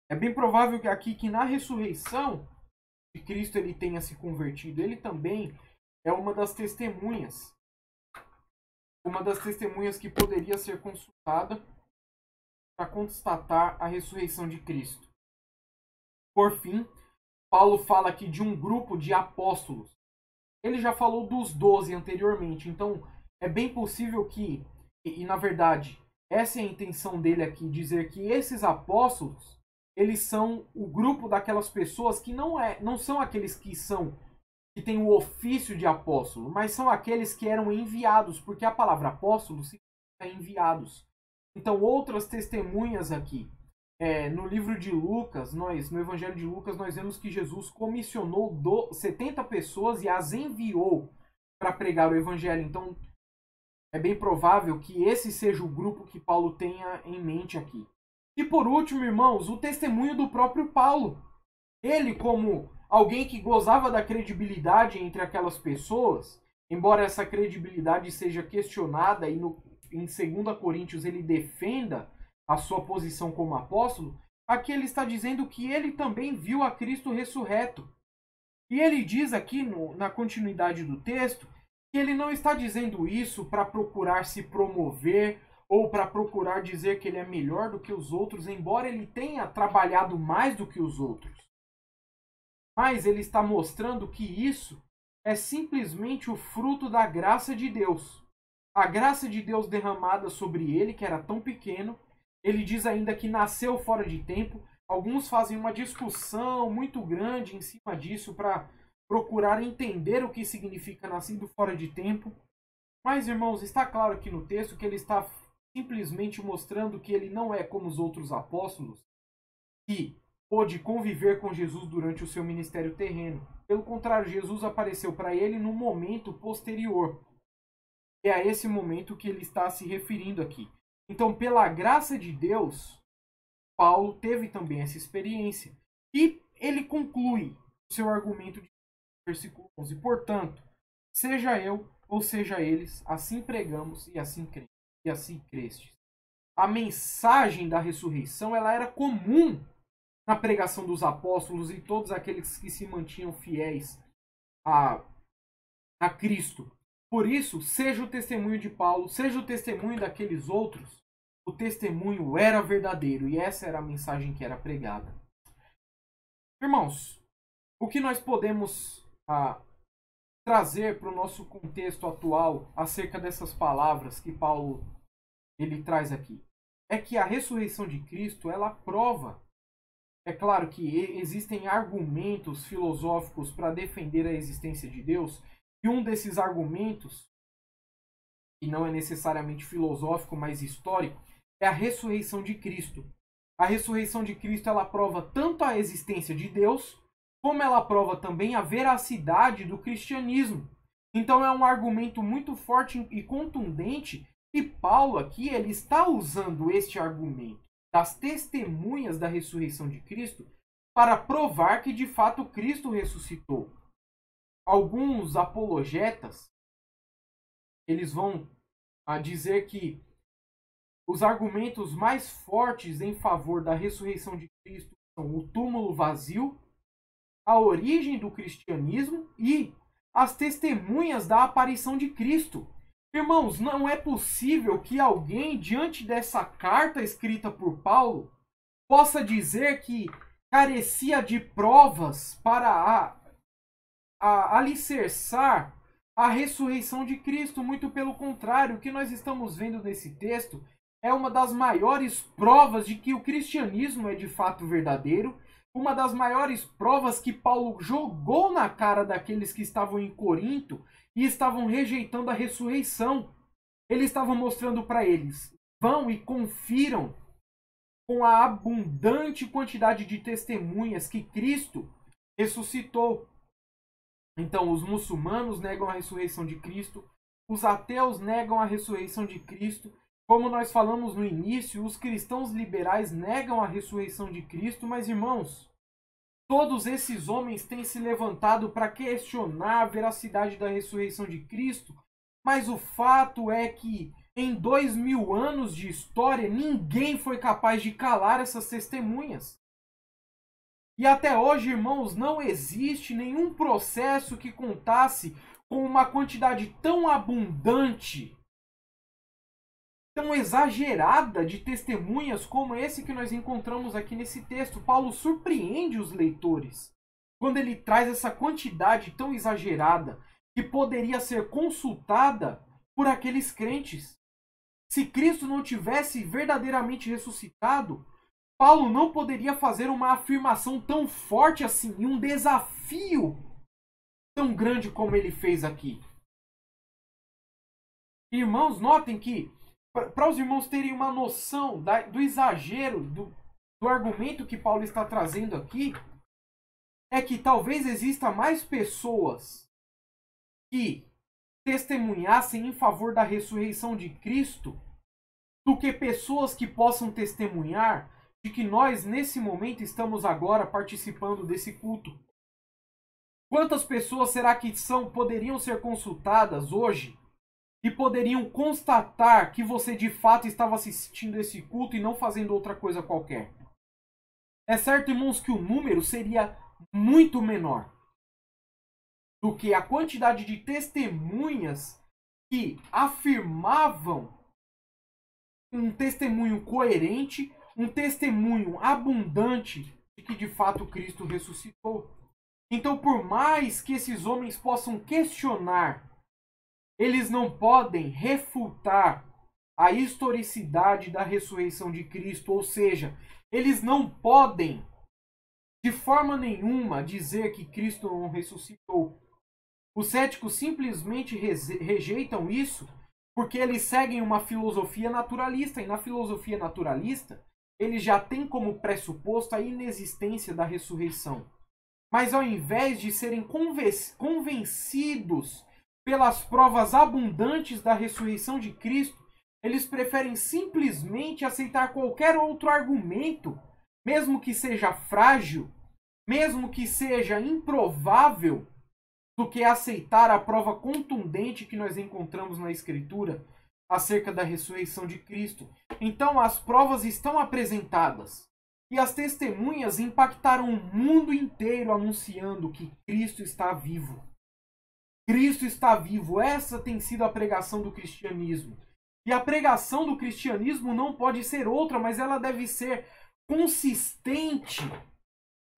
é bem provável que aqui que na ressurreição de Cristo ele tenha se convertido. Ele também é uma das testemunhas que poderia ser consultada para constatar a ressurreição de Cristo. Por fim, Paulo fala aqui de um grupo de apóstolos. Ele já falou dos 12 anteriormente, então é bem possível que, e na verdade, essa é a intenção dele aqui, dizer que esses apóstolos, eles são o grupo daquelas pessoas que não são aqueles que têm o ofício de apóstolo, mas são aqueles que eram enviados, porque a palavra apóstolo significa enviados. Então, outras testemunhas aqui. No livro de Lucas, no Evangelho de Lucas, nós vemos que Jesus comissionou 70 pessoas e as enviou para pregar o Evangelho. Então, é bem provável que esse seja o grupo que Paulo tenha em mente aqui. E por último, irmãos, o testemunho do próprio Paulo. Ele, como alguém que gozava da credibilidade entre aquelas pessoas, embora essa credibilidade seja questionada e em 2 Coríntios ele defenda a sua posição como apóstolo, aqui ele está dizendo que ele também viu a Cristo ressurreto. E ele diz aqui, na continuidade do texto, que ele não está dizendo isso para procurar se promover ou para procurar dizer que ele é melhor do que os outros, embora ele tenha trabalhado mais do que os outros. Mas ele está mostrando que isso é simplesmente o fruto da graça de Deus. A graça de Deus derramada sobre ele, que era tão pequeno. Ele diz ainda que nasceu fora de tempo. Alguns fazem uma discussão muito grande em cima disso para procurar entender o que significa nascido fora de tempo. Mas, irmãos, está claro aqui no texto que ele está simplesmente mostrando que ele não é como os outros apóstolos, que pôde conviver com Jesus durante o seu ministério terreno. Pelo contrário, Jesus apareceu para ele no momento posterior. É a esse momento que ele está se referindo aqui. Então, pela graça de Deus, Paulo teve também essa experiência. E ele conclui o seu argumento de versículo 11. Portanto, seja eu ou seja eles, assim pregamos e assim crestes. A mensagem da ressurreição ela era comum na pregação dos apóstolos e todos aqueles que se mantinham fiéis a Cristo. Por isso, seja o testemunho de Paulo, seja o testemunho daqueles outros, o testemunho era verdadeiro e essa era a mensagem que era pregada. Irmãos, o que nós podemos trazer para o nosso contexto atual acerca dessas palavras que Paulo ele traz aqui é que a ressurreição de Cristo, ela prova. É claro que existem argumentos filosóficos para defender a existência de Deus, e um desses argumentos, que não é necessariamente filosófico, mas histórico, é a ressurreição de Cristo. A ressurreição de Cristo, ela prova tanto a existência de Deus, como ela prova também a veracidade do cristianismo. Então é um argumento muito forte e contundente, e Paulo aqui ele está usando este argumento das testemunhas da ressurreição de Cristo para provar que de fato Cristo ressuscitou. Alguns apologetas eles vão dizer que os argumentos mais fortes em favor da ressurreição de Cristo são o túmulo vazio, a origem do cristianismo e as testemunhas da aparição de Cristo. Irmãos, não é possível que alguém, diante dessa carta escrita por Paulo, possa dizer que carecia de provas para alicerçar a ressurreição de Cristo. Muito pelo contrário, o que nós estamos vendo nesse texto é uma das maiores provas de que o cristianismo é de fato verdadeiro, uma das maiores provas que Paulo jogou na cara daqueles que estavam em Corinto e estavam rejeitando a ressurreição. Ele estava mostrando para eles: vão e confiram com a abundante quantidade de testemunhas que Cristo ressuscitou. Então, os muçulmanos negam a ressurreição de Cristo, os ateus negam a ressurreição de Cristo. Como nós falamos no início, os cristãos liberais negam a ressurreição de Cristo, mas, irmãos, todos esses homens têm se levantado para questionar a veracidade da ressurreição de Cristo, mas o fato é que em 2000 anos de história, ninguém foi capaz de calar essas testemunhas. E até hoje, irmãos, não existe nenhum processo que contasse com uma quantidade tão abundante, tão exagerada de testemunhas como esse que nós encontramos aqui nesse texto. Paulo surpreende os leitores quando ele traz essa quantidade tão exagerada que poderia ser consultada por aqueles crentes. Se Cristo não tivesse verdadeiramente ressuscitado, Paulo não poderia fazer uma afirmação tão forte assim e um desafio tão grande como ele fez aqui. Irmãos, notem que, para os irmãos terem uma noção do exagero do argumento que Paulo está trazendo aqui, é que talvez exista mais pessoas que testemunhassem em favor da ressurreição de Cristo do que pessoas que possam testemunhar de que nós, nesse momento, estamos agora participando desse culto. Quantas pessoas será que poderiam ser consultadas hoje e poderiam constatar que você de fato estava assistindo esse culto e não fazendo outra coisa qualquer? É certo, irmãos, que o número seria muito menor do que a quantidade de testemunhas que afirmavam um testemunho coerente, um testemunho abundante de que de fato Cristo ressuscitou. Então, por mais que esses homens possam questionar, eles não podem refutar a historicidade da ressurreição de Cristo, ou seja, eles não podem de forma nenhuma dizer que Cristo não ressuscitou. Os céticos simplesmente rejeitam isso porque eles seguem uma filosofia naturalista, e na filosofia naturalista eles já têm como pressuposto a inexistência da ressurreição. Mas ao invés de serem convencidos pelas provas abundantes da ressurreição de Cristo, eles preferem simplesmente aceitar qualquer outro argumento, mesmo que seja frágil, mesmo que seja improvável, do que aceitar a prova contundente que nós encontramos na Escritura acerca da ressurreição de Cristo. Então as provas estão apresentadas e as testemunhas impactaram o mundo inteiro anunciando que Cristo está vivo. Cristo está vivo. Essa tem sido a pregação do cristianismo. E a pregação do cristianismo não pode ser outra, mas ela deve ser consistente.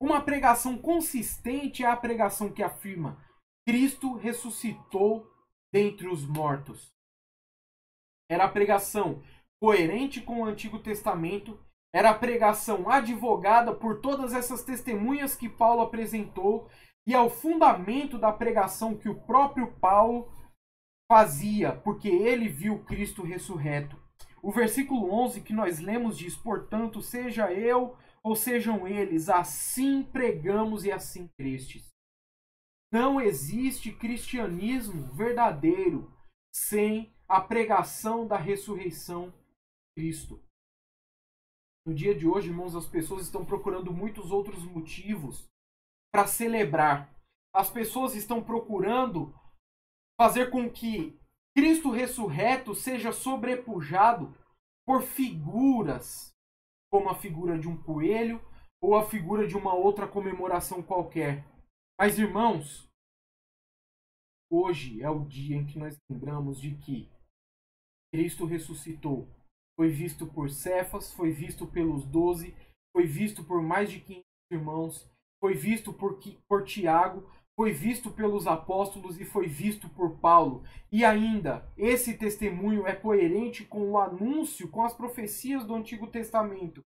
Uma pregação consistente é a pregação que afirma Cristo ressuscitou dentre os mortos. Era a pregação coerente com o Antigo Testamento, era a pregação advogada por todas essas testemunhas que Paulo apresentou, e é o fundamento da pregação que o próprio Paulo fazia, porque ele viu Cristo ressurreto. O versículo 11 que nós lemos diz: portanto, seja eu ou sejam eles, assim pregamos e assim crestes. Não existe cristianismo verdadeiro sem a pregação da ressurreição de Cristo. No dia de hoje, irmãos, as pessoas estão procurando muitos outros motivos para celebrar. As pessoas estão procurando fazer com que Cristo ressurreto seja sobrepujado por figuras, como a figura de um coelho ou a figura de uma outra comemoração qualquer. Mas, irmãos, hoje é o dia em que nós lembramos de que Cristo ressuscitou. Foi visto por Cefas, foi visto pelos 12, foi visto por mais de 500 irmãos, foi visto por Tiago, foi visto pelos apóstolos e foi visto por Paulo. E ainda, esse testemunho é coerente com o anúncio, com as profecias do Antigo Testamento.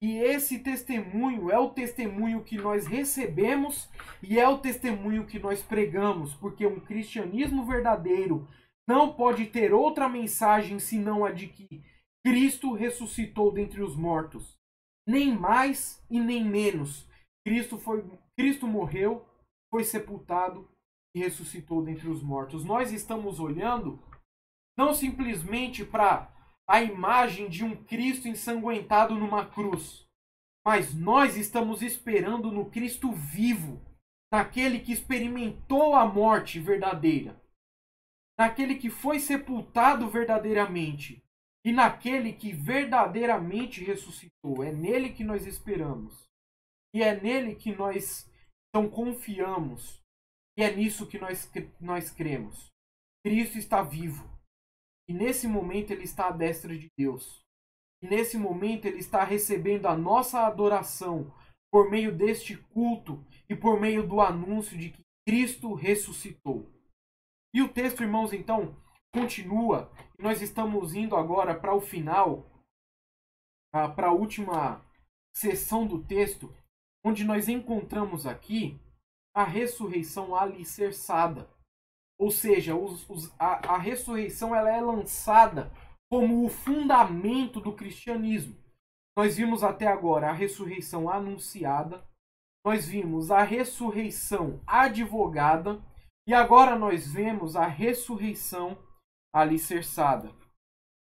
E esse testemunho é o testemunho que nós recebemos e é o testemunho que nós pregamos, porque um cristianismo verdadeiro não pode ter outra mensagem senão a de que Cristo ressuscitou dentre os mortos. Nem mais e nem menos. Cristo morreu, foi sepultado e ressuscitou dentre os mortos. Nós estamos olhando não simplesmente para a imagem de um Cristo ensanguentado numa cruz, mas nós estamos esperando no Cristo vivo, naquele que experimentou a morte verdadeira, naquele que foi sepultado verdadeiramente e naquele que verdadeiramente ressuscitou. É nele que nós esperamos e é nele que nós então confiamos e é nisso que nós cremos. Cristo está vivo. E nesse momento ele está à destra de Deus. E nesse momento ele está recebendo a nossa adoração por meio deste culto e por meio do anúncio de que Cristo ressuscitou. E o texto, irmãos, então, continua. E nós estamos indo agora para o final, para a última seção do texto, onde nós encontramos aqui a ressurreição alicerçada. Ou seja, a ressurreição ela é lançada como o fundamento do cristianismo. Nós vimos até agora a ressurreição anunciada, nós vimos a ressurreição advogada e agora nós vemos a ressurreição alicerçada.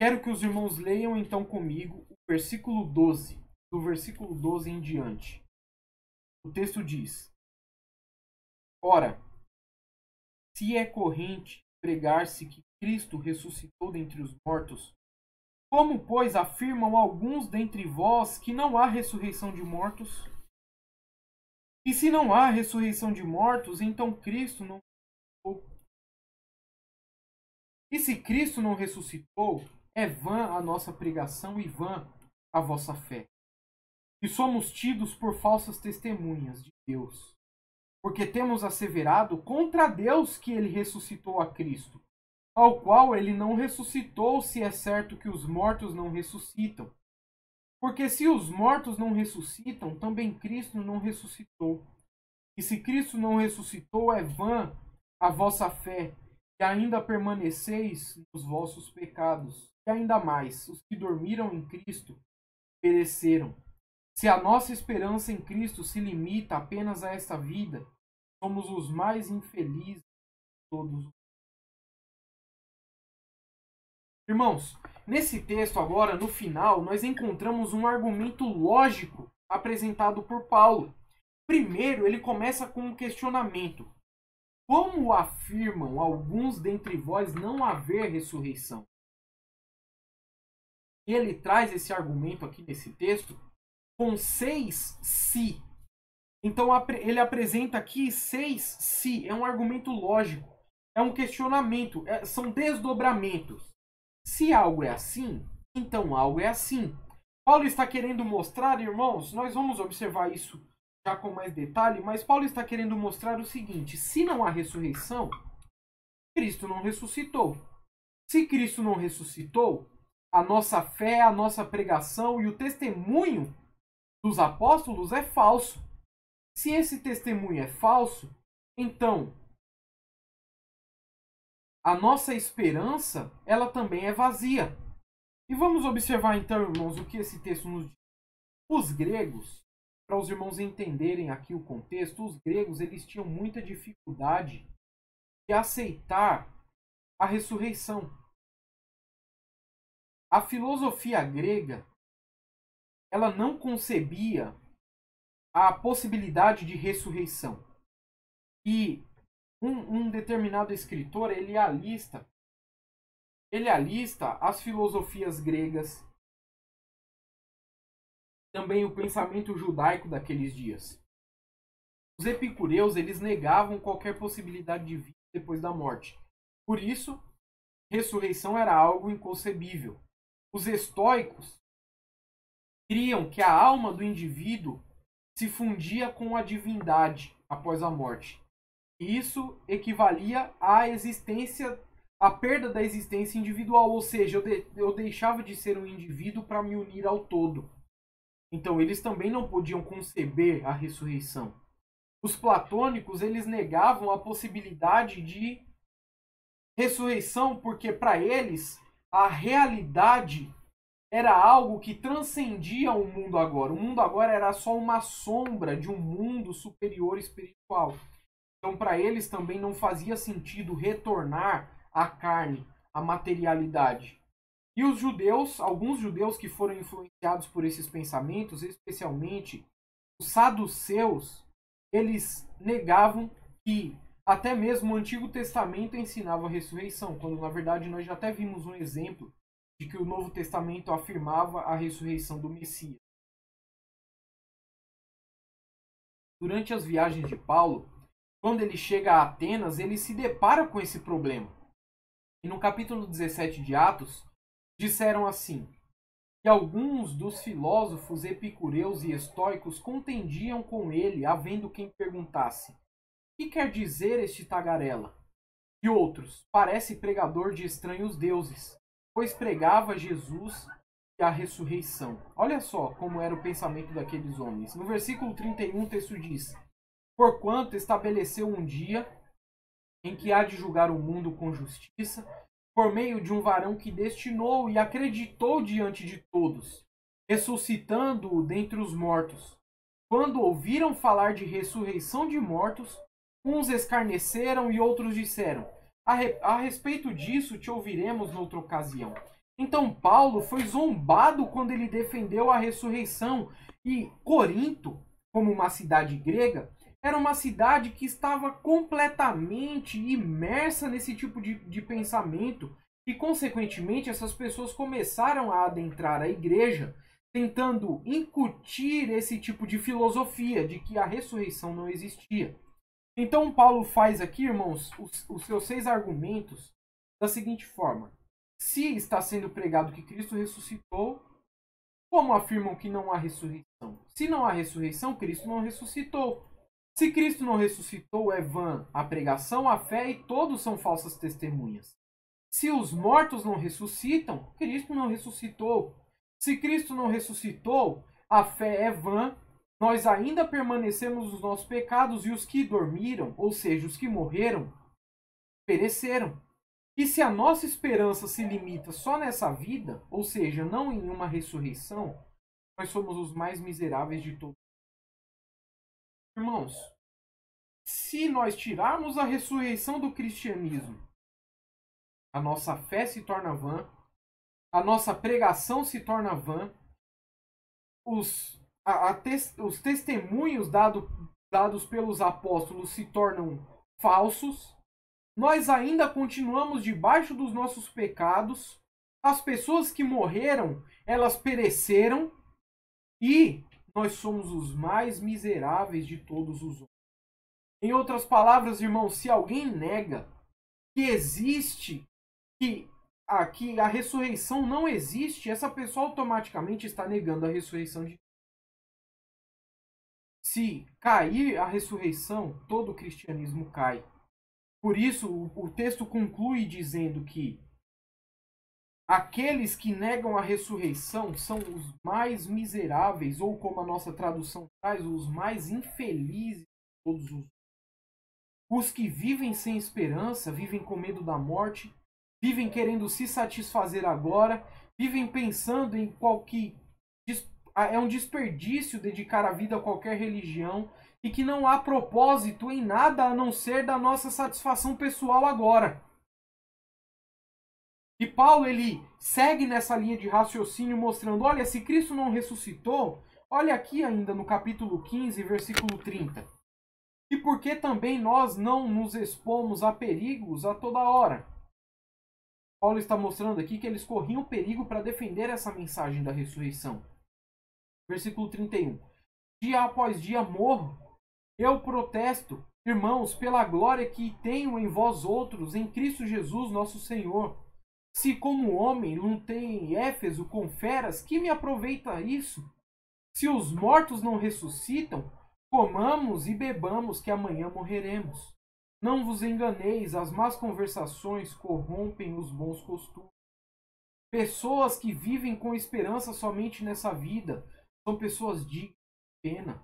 Quero que os irmãos leiam então comigo o versículo 12, do versículo 12 em diante. O texto diz: ora, se é corrente pregar-se que Cristo ressuscitou dentre os mortos, como, pois, afirmam alguns dentre vós que não há ressurreição de mortos? E se não há ressurreição de mortos, então Cristo não ressuscitou. E se Cristo não ressuscitou, é vã a nossa pregação e vã a vossa fé. E somos tidos por falsas testemunhas de Deus, porque temos asseverado contra Deus que ele ressuscitou a Cristo, ao qual ele não ressuscitou, se é certo que os mortos não ressuscitam. Porque se os mortos não ressuscitam, também Cristo não ressuscitou. E se Cristo não ressuscitou, é vã a vossa fé, e ainda permaneceis nos vossos pecados. E ainda mais, os que dormiram em Cristo pereceram. Se a nossa esperança em Cristo se limita apenas a esta vida, somos os mais infelizes de todos. Irmãos, nesse texto agora, no final, nós encontramos um argumento lógico apresentado por Paulo. Primeiro, ele começa com um questionamento. Como afirmam alguns dentre vós não haver ressurreição? E ele traz esse argumento aqui nesse texto com 6 se. Então ele apresenta aqui 6 se. É um argumento lógico. É um questionamento. São desdobramentos. Se algo é assim, então algo é assim. Paulo está querendo mostrar, irmãos, nós vamos observar isso já com mais detalhe, mas Paulo está querendo mostrar o seguinte: se não há ressurreição, Cristo não ressuscitou. Se Cristo não ressuscitou, a nossa fé, a nossa pregação e o testemunho dos apóstolos é falso. Se esse testemunho é falso, então a nossa esperança, ela também é vazia. E vamos observar então, irmãos, o que esse texto nos diz. Os gregos, para os irmãos entenderem aqui o contexto, os gregos eles tinham muita dificuldade de aceitar a ressurreição. A filosofia grega, ela não concebia a possibilidade de ressurreição. E um determinado escritor, ele alista as filosofias gregas, também o pensamento judaico daqueles dias. Os epicureus, eles negavam qualquer possibilidade de vida depois da morte. Por isso, ressurreição era algo inconcebível. Os estoicos criam que a alma do indivíduo se fundia com a divindade após a morte. E isso equivalia à existência, à perda da existência individual, ou seja, eu deixava de ser um indivíduo para me unir ao todo. Então eles também não podiam conceber a ressurreição. Os platônicos, eles negavam a possibilidade de ressurreição porque para eles a realidade era algo que transcendia o mundo agora. O mundo agora era só uma sombra de um mundo superior espiritual. Então, para eles também não fazia sentido retornar à carne, à materialidade. E os judeus, alguns judeus que foram influenciados por esses pensamentos, especialmente os saduceus, eles negavam que até mesmo o Antigo Testamento ensinava a ressurreição, quando na verdade nós já até vimos um exemplo de que o Novo Testamento afirmava a ressurreição do Messias. Durante as viagens de Paulo, quando ele chega a Atenas, ele se depara com esse problema. E no capítulo 17 de Atos, disseram assim, que alguns dos filósofos epicureus e estoicos contendiam com ele, havendo quem perguntasse, que quer dizer este tagarela? E outros, parece pregador de estranhos deuses, pois pregava Jesus e a ressurreição. Olha só como era o pensamento daqueles homens. No versículo 31, o texto diz, porquanto estabeleceu um dia em que há de julgar o mundo com justiça, por meio de um varão que destinou e acreditou diante de todos, ressuscitando-o dentre os mortos. Quando ouviram falar de ressurreição de mortos, uns escarneceram e outros disseram, a respeito disso te ouviremos noutra ocasião. Então Paulo foi zombado quando ele defendeu a ressurreição, e Corinto, como uma cidade grega, era uma cidade que estava completamente imersa nesse tipo de pensamento e, consequentemente, essas pessoas começaram a adentrar a igreja tentando incutir esse tipo de filosofia de que a ressurreição não existia. Então, Paulo faz aqui, irmãos, os seus 6 argumentos da seguinte forma. Se está sendo pregado que Cristo ressuscitou, como afirmam que não há ressurreição? Se não há ressurreição, Cristo não ressuscitou. Se Cristo não ressuscitou, é vã a pregação, a fé e todos são falsas testemunhas. Se os mortos não ressuscitam, Cristo não ressuscitou. Se Cristo não ressuscitou, a fé é vã, nós ainda permanecemos nos nossos pecados e os que dormiram, ou seja, os que morreram, pereceram. E se a nossa esperança se limita só nessa vida, ou seja, não em uma ressurreição, nós somos os mais miseráveis de todos. Irmãos, se nós tirarmos a ressurreição do cristianismo, a nossa fé se torna vã, a nossa pregação se torna vã, os testemunhos dados pelos apóstolos se tornam falsos, nós ainda continuamos debaixo dos nossos pecados, as pessoas que morreram, elas pereceram, e nós somos os mais miseráveis de todos os homens. Em outras palavras, irmãos, se alguém nega que existe, que a ressurreição não existe, essa pessoa automaticamente está negando a ressurreição de Cristo. Se cair a ressurreição, todo o cristianismo cai. Por isso, o texto conclui dizendo que aqueles que negam a ressurreição são os mais miseráveis, ou como a nossa tradução traz, os mais infelizes de todos os que vivem sem esperança, vivem com medo da morte, vivem querendo se satisfazer agora, vivem pensando em qualquer é um desperdício dedicar a vida a qualquer religião e que não há propósito em nada a não ser da nossa satisfação pessoal agora. E Paulo, ele segue nessa linha de raciocínio mostrando, olha, se Cristo não ressuscitou, olha aqui ainda no capítulo 15, versículo 30. E por que também nós não nos expomos a perigos a toda hora? Paulo está mostrando aqui que eles corriam perigo para defender essa mensagem da ressurreição. Versículo 31. Dia após dia morro. Eu protesto, irmãos, pela glória que tenho em vós outros, em Cristo Jesus nosso Senhor. Se como homem lutei em Éfeso com feras, que me aproveita isso? Se os mortos não ressuscitam, comamos e bebamos, que amanhã morreremos. Não vos enganeis, as más conversações corrompem os bons costumes. Pessoas que vivem com esperança somente nessa vida são pessoas dignas de pena.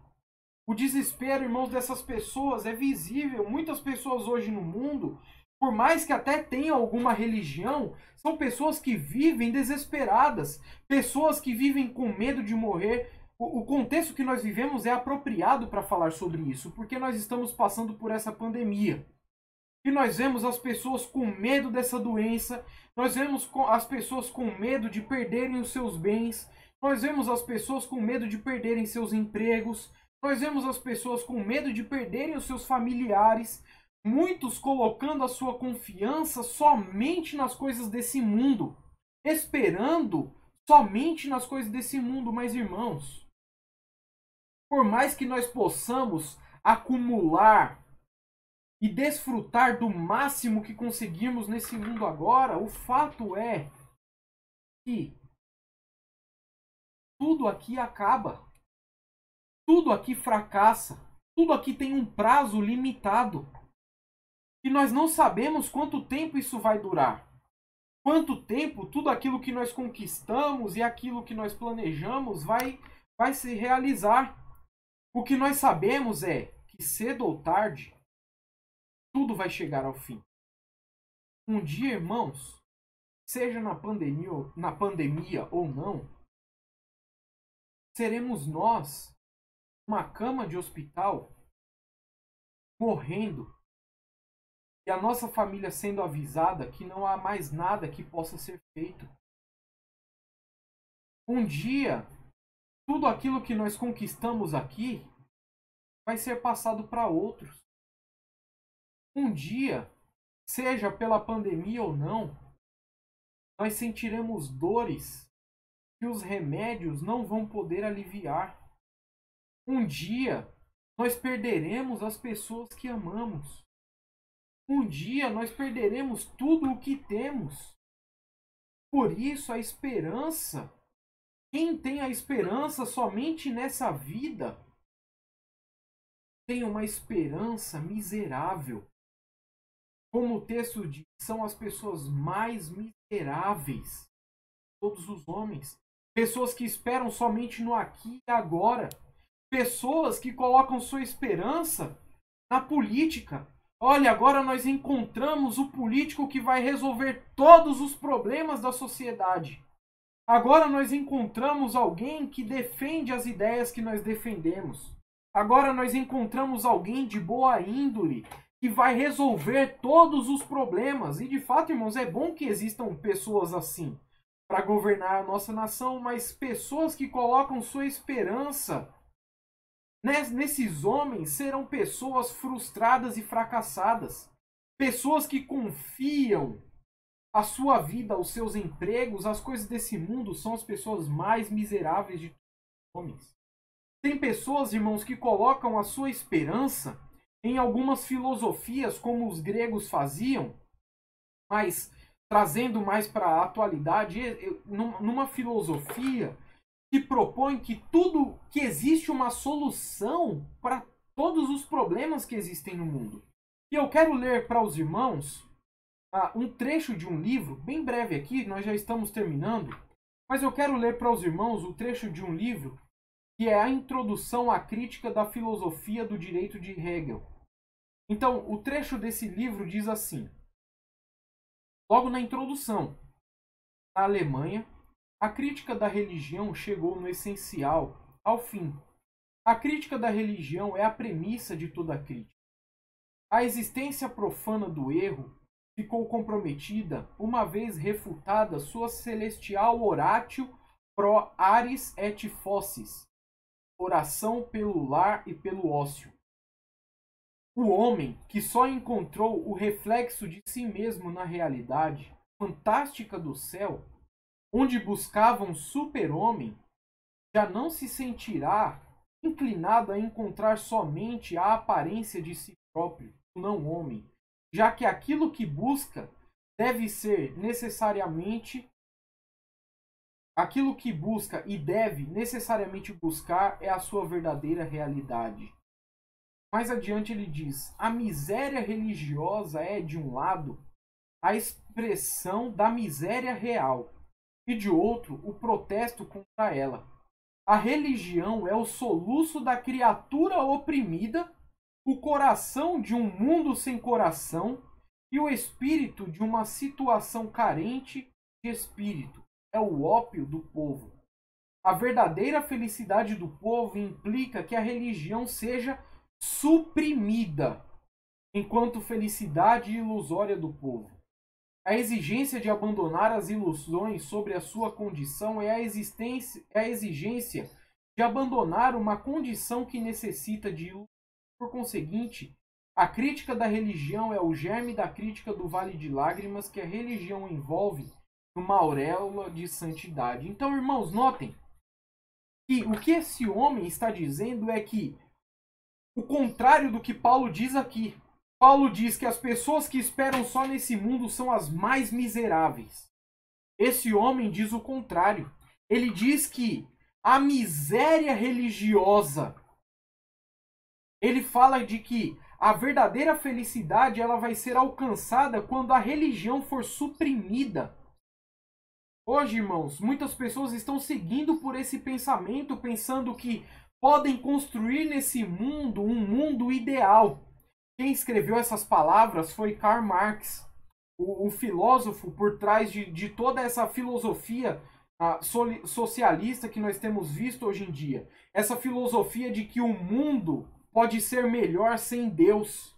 O desespero, irmãos, dessas pessoas é visível. Muitas pessoas hoje no mundo, por mais que até tenham alguma religião, são pessoas que vivem desesperadas, pessoas que vivem com medo de morrer. O contexto que nós vivemos é apropriado para falar sobre isso, porque nós estamos passando por essa pandemia. E nós vemos as pessoas com medo dessa doença, nós vemos as pessoas com medo de perderem os seus bens, nós vemos as pessoas com medo de perderem seus empregos, nós vemos as pessoas com medo de perderem os seus familiares, muitos colocando a sua confiança somente nas coisas desse mundo, esperando somente nas coisas desse mundo. Mas, irmãos, por mais que nós possamos acumular e desfrutar do máximo que conseguimos nesse mundo agora, o fato é que tudo aqui acaba. Tudo aqui fracassa. Tudo aqui tem um prazo limitado. E nós não sabemos quanto tempo isso vai durar. Quanto tempo tudo aquilo que nós conquistamos e aquilo que nós planejamos vai se realizar. O que nós sabemos é que cedo ou tarde, tudo vai chegar ao fim. Um dia, irmãos, seja na pandemia ou não, seremos nós, numa cama de hospital, morrendo, e a nossa família sendo avisada que não há mais nada que possa ser feito. Um dia, tudo aquilo que nós conquistamos aqui vai ser passado para outros. Um dia, seja pela pandemia ou não, nós sentiremos dores que os remédios não vão poder aliviar. Um dia, nós perderemos as pessoas que amamos. Um dia, nós perderemos tudo o que temos. Por isso, a esperança, quem tem a esperança somente nessa vida, tem uma esperança miserável. Como o texto diz, são as pessoas mais miseráveis de todos os homens. Pessoas que esperam somente no aqui e agora. Pessoas que colocam sua esperança na política. Olha, agora nós encontramos o político que vai resolver todos os problemas da sociedade. Agora nós encontramos alguém que defende as ideias que nós defendemos. Agora nós encontramos alguém de boa índole que vai resolver todos os problemas. E de fato, irmãos, é bom que existam pessoas assim para governar a nossa nação, mas pessoas que colocam sua esperança nesses homens serão pessoas frustradas e fracassadas. Pessoas que confiam a sua vida, os seus empregos, as coisas desse mundo, são as pessoas mais miseráveis de todos os homens. Tem pessoas, irmãos, que colocam a sua esperança em algumas filosofias, como os gregos faziam, mas trazendo mais para a atualidade, numa filosofia que propõe que tudo que existe uma solução para todos os problemas que existem no mundo. E eu quero ler para os irmãos um trecho de um livro, bem breve aqui, nós já estamos terminando, mas eu quero ler para os irmãos o trecho de um livro que é a Introdução à Crítica da Filosofia do Direito de Hegel. Então, o trecho desse livro diz assim: logo na introdução, na Alemanha, a crítica da religião chegou no essencial, ao fim. A crítica da religião é a premissa de toda a crítica. A existência profana do erro ficou comprometida, uma vez refutada sua celestial oratio pro aris et fossis, oração pelo lar e pelo ócio. O homem, que só encontrou o reflexo de si mesmo na realidade fantástica do céu, onde buscava um super-homem, já não se sentirá inclinado a encontrar somente a aparência de si próprio, o não-homem, já que aquilo que busca deve ser necessariamente aquilo que busca e deve necessariamente buscar é a sua verdadeira realidade. Mais adiante ele diz: a miséria religiosa é, de um lado, a expressão da miséria real, e de outro, o protesto contra ela. A religião é o soluço da criatura oprimida, o coração de um mundo sem coração e o espírito de uma situação carente de espírito. É o ópio do povo. A verdadeira felicidade do povo implica que a religião seja suprimida, enquanto felicidade ilusória do povo. A exigência de abandonar as ilusões sobre a sua condição é a exigência de abandonar uma condição que necessita de ilusão. Por conseguinte, a crítica da religião é o germe da crítica do vale de lágrimas que a religião envolve numa auréola de santidade. Então, irmãos, notem que o que esse homem está dizendo é que o contrário do que Paulo diz aqui. Paulo diz que as pessoas que esperam só nesse mundo são as mais miseráveis. Esse homem diz o contrário. Ele diz que a miséria religiosa, ele fala de que a verdadeira felicidade ela vai ser alcançada quando a religião for suprimida. Hoje, irmãos, muitas pessoas estão seguindo por esse pensamento, pensando que podem construir nesse mundo um mundo ideal. Quem escreveu essas palavras foi Karl Marx, o filósofo por trás de toda essa filosofia socialista que nós temos visto hoje em dia. Essa filosofia de que o mundo pode ser melhor sem Deus.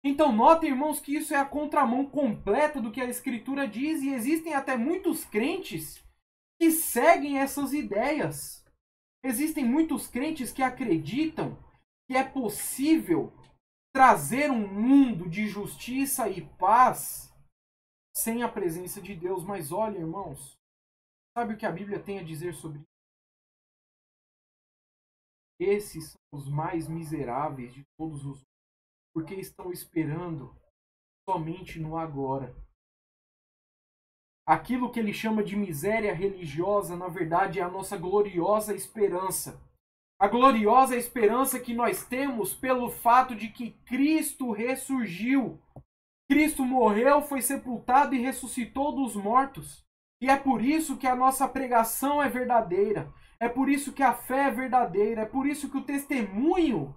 Então notem, irmãos, que isso é a contramão completa do que a Escritura diz, e existem até muitos crentes que seguem essas ideias. Existem muitos crentes que acreditam que é possível trazer um mundo de justiça e paz sem a presença de Deus. Mas olha, irmãos, sabe o que a Bíblia tem a dizer sobre isso? Esses são os mais miseráveis de todos os, porque estão esperando somente no agora. Aquilo que ele chama de miséria religiosa, na verdade, é a nossa gloriosa esperança. A gloriosa esperança que nós temos pelo fato de que Cristo ressurgiu. Cristo morreu, foi sepultado e ressuscitou dos mortos. E é por isso que a nossa pregação é verdadeira. É por isso que a fé é verdadeira. É por isso que o testemunho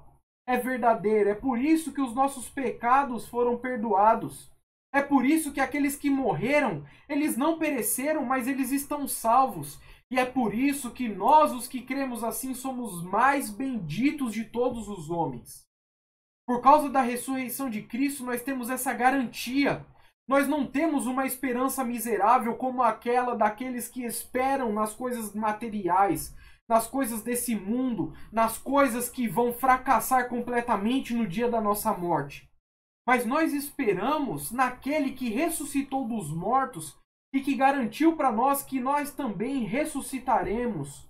é verdadeiro. É por isso que os nossos pecados foram perdoados. É por isso que aqueles que morreram, eles não pereceram, mas eles estão salvos. E é por isso que nós, os que cremos assim, somos os mais benditos de todos os homens. Por causa da ressurreição de Cristo, nós temos essa garantia. Nós não temos uma esperança miserável como aquela daqueles que esperam nas coisas materiais, nas coisas desse mundo, nas coisas que vão fracassar completamente no dia da nossa morte. Mas nós esperamos naquele que ressuscitou dos mortos e que garantiu para nós que nós também ressuscitaremos,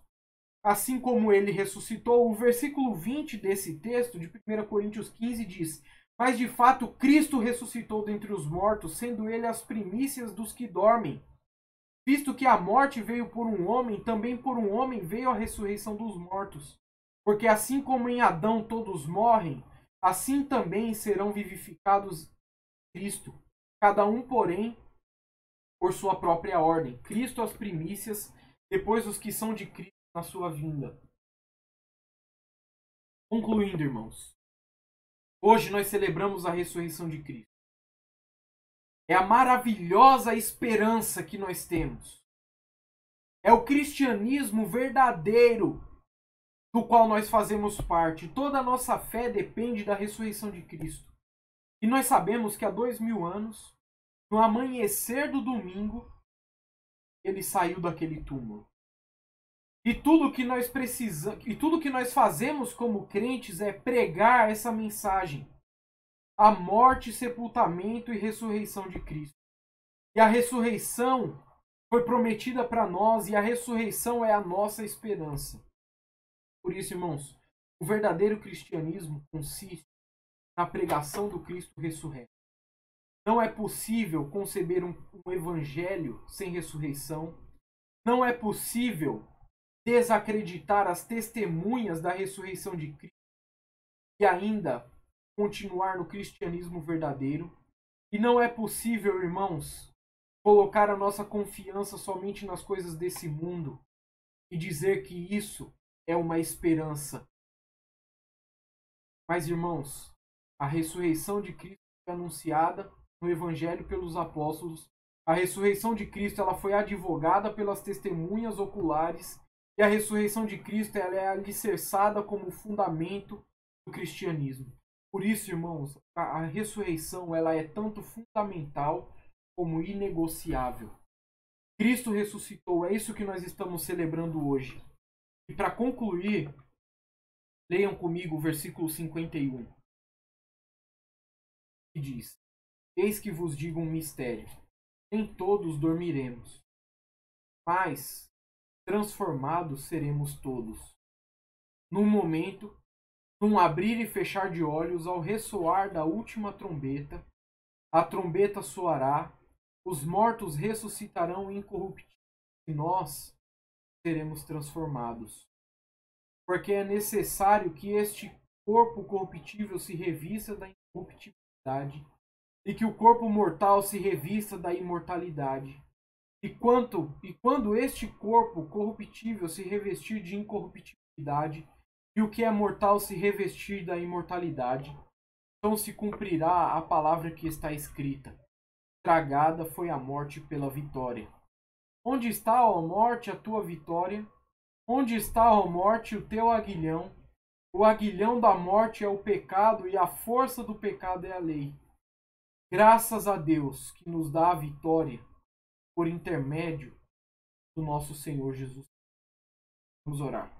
assim como ele ressuscitou. O versículo 20 desse texto, de 1 Coríntios 15, diz: mas de fato Cristo ressuscitou dentre os mortos, sendo ele as primícias dos que dormem. Visto que a morte veio por um homem, também por um homem veio a ressurreição dos mortos. Porque assim como em Adão todos morrem, assim também serão vivificados em Cristo. Cada um, porém, por sua própria ordem. Cristo as primícias, depois os que são de Cristo na sua vinda. Concluindo, irmãos, hoje nós celebramos a ressurreição de Cristo. É a maravilhosa esperança que nós temos. É o cristianismo verdadeiro do qual nós fazemos parte. Toda a nossa fé depende da ressurreição de Cristo. E nós sabemos que há 2000 anos, no amanhecer do domingo, ele saiu daquele túmulo. E tudo que nós precisamos, e tudo que nós fazemos como crentes é pregar essa mensagem: a morte, sepultamento e ressurreição de Cristo. E a ressurreição foi prometida para nós e a ressurreição é a nossa esperança. Por isso, irmãos, o verdadeiro cristianismo consiste na pregação do Cristo ressurreto. Não é possível conceber um evangelho sem ressurreição. Não é possível desacreditar as testemunhas da ressurreição de Cristo e ainda continuar no cristianismo verdadeiro. E não é possível, irmãos, colocar a nossa confiança somente nas coisas desse mundo e dizer que isso é uma esperança. Mas, irmãos, a ressurreição de Cristo foi anunciada no Evangelho pelos apóstolos. A ressurreição de Cristo ela foi advogada pelas testemunhas oculares. E a ressurreição de Cristo ela é alicerçada como fundamento do cristianismo. Por isso, irmãos, a ressurreição ela é tanto fundamental como inegociável. Cristo ressuscitou, é isso que nós estamos celebrando hoje. E para concluir, leiam comigo o versículo 51. Que diz: Eis que vos digo um mistério. Nem todos dormiremos, mas transformados seremos todos. Num momento, num abrir e fechar de olhos, ao ressoar da última trombeta, a trombeta soará, os mortos ressuscitarão incorruptíveis e nós seremos transformados. Porque é necessário que este corpo corruptível se revista da incorruptibilidade e que o corpo mortal se revista da imortalidade. E quando este corpo corruptível se revestir de incorruptibilidade e o que é mortal se revestir da imortalidade, então se cumprirá a palavra que está escrita: tragada foi a morte pela vitória. Onde está, ó morte, a tua vitória? Onde está, ó morte, o teu aguilhão? O aguilhão da morte é o pecado e a força do pecado é a lei. Graças a Deus que nos dá a vitória por intermédio do nosso Senhor Jesus. Vamos orar.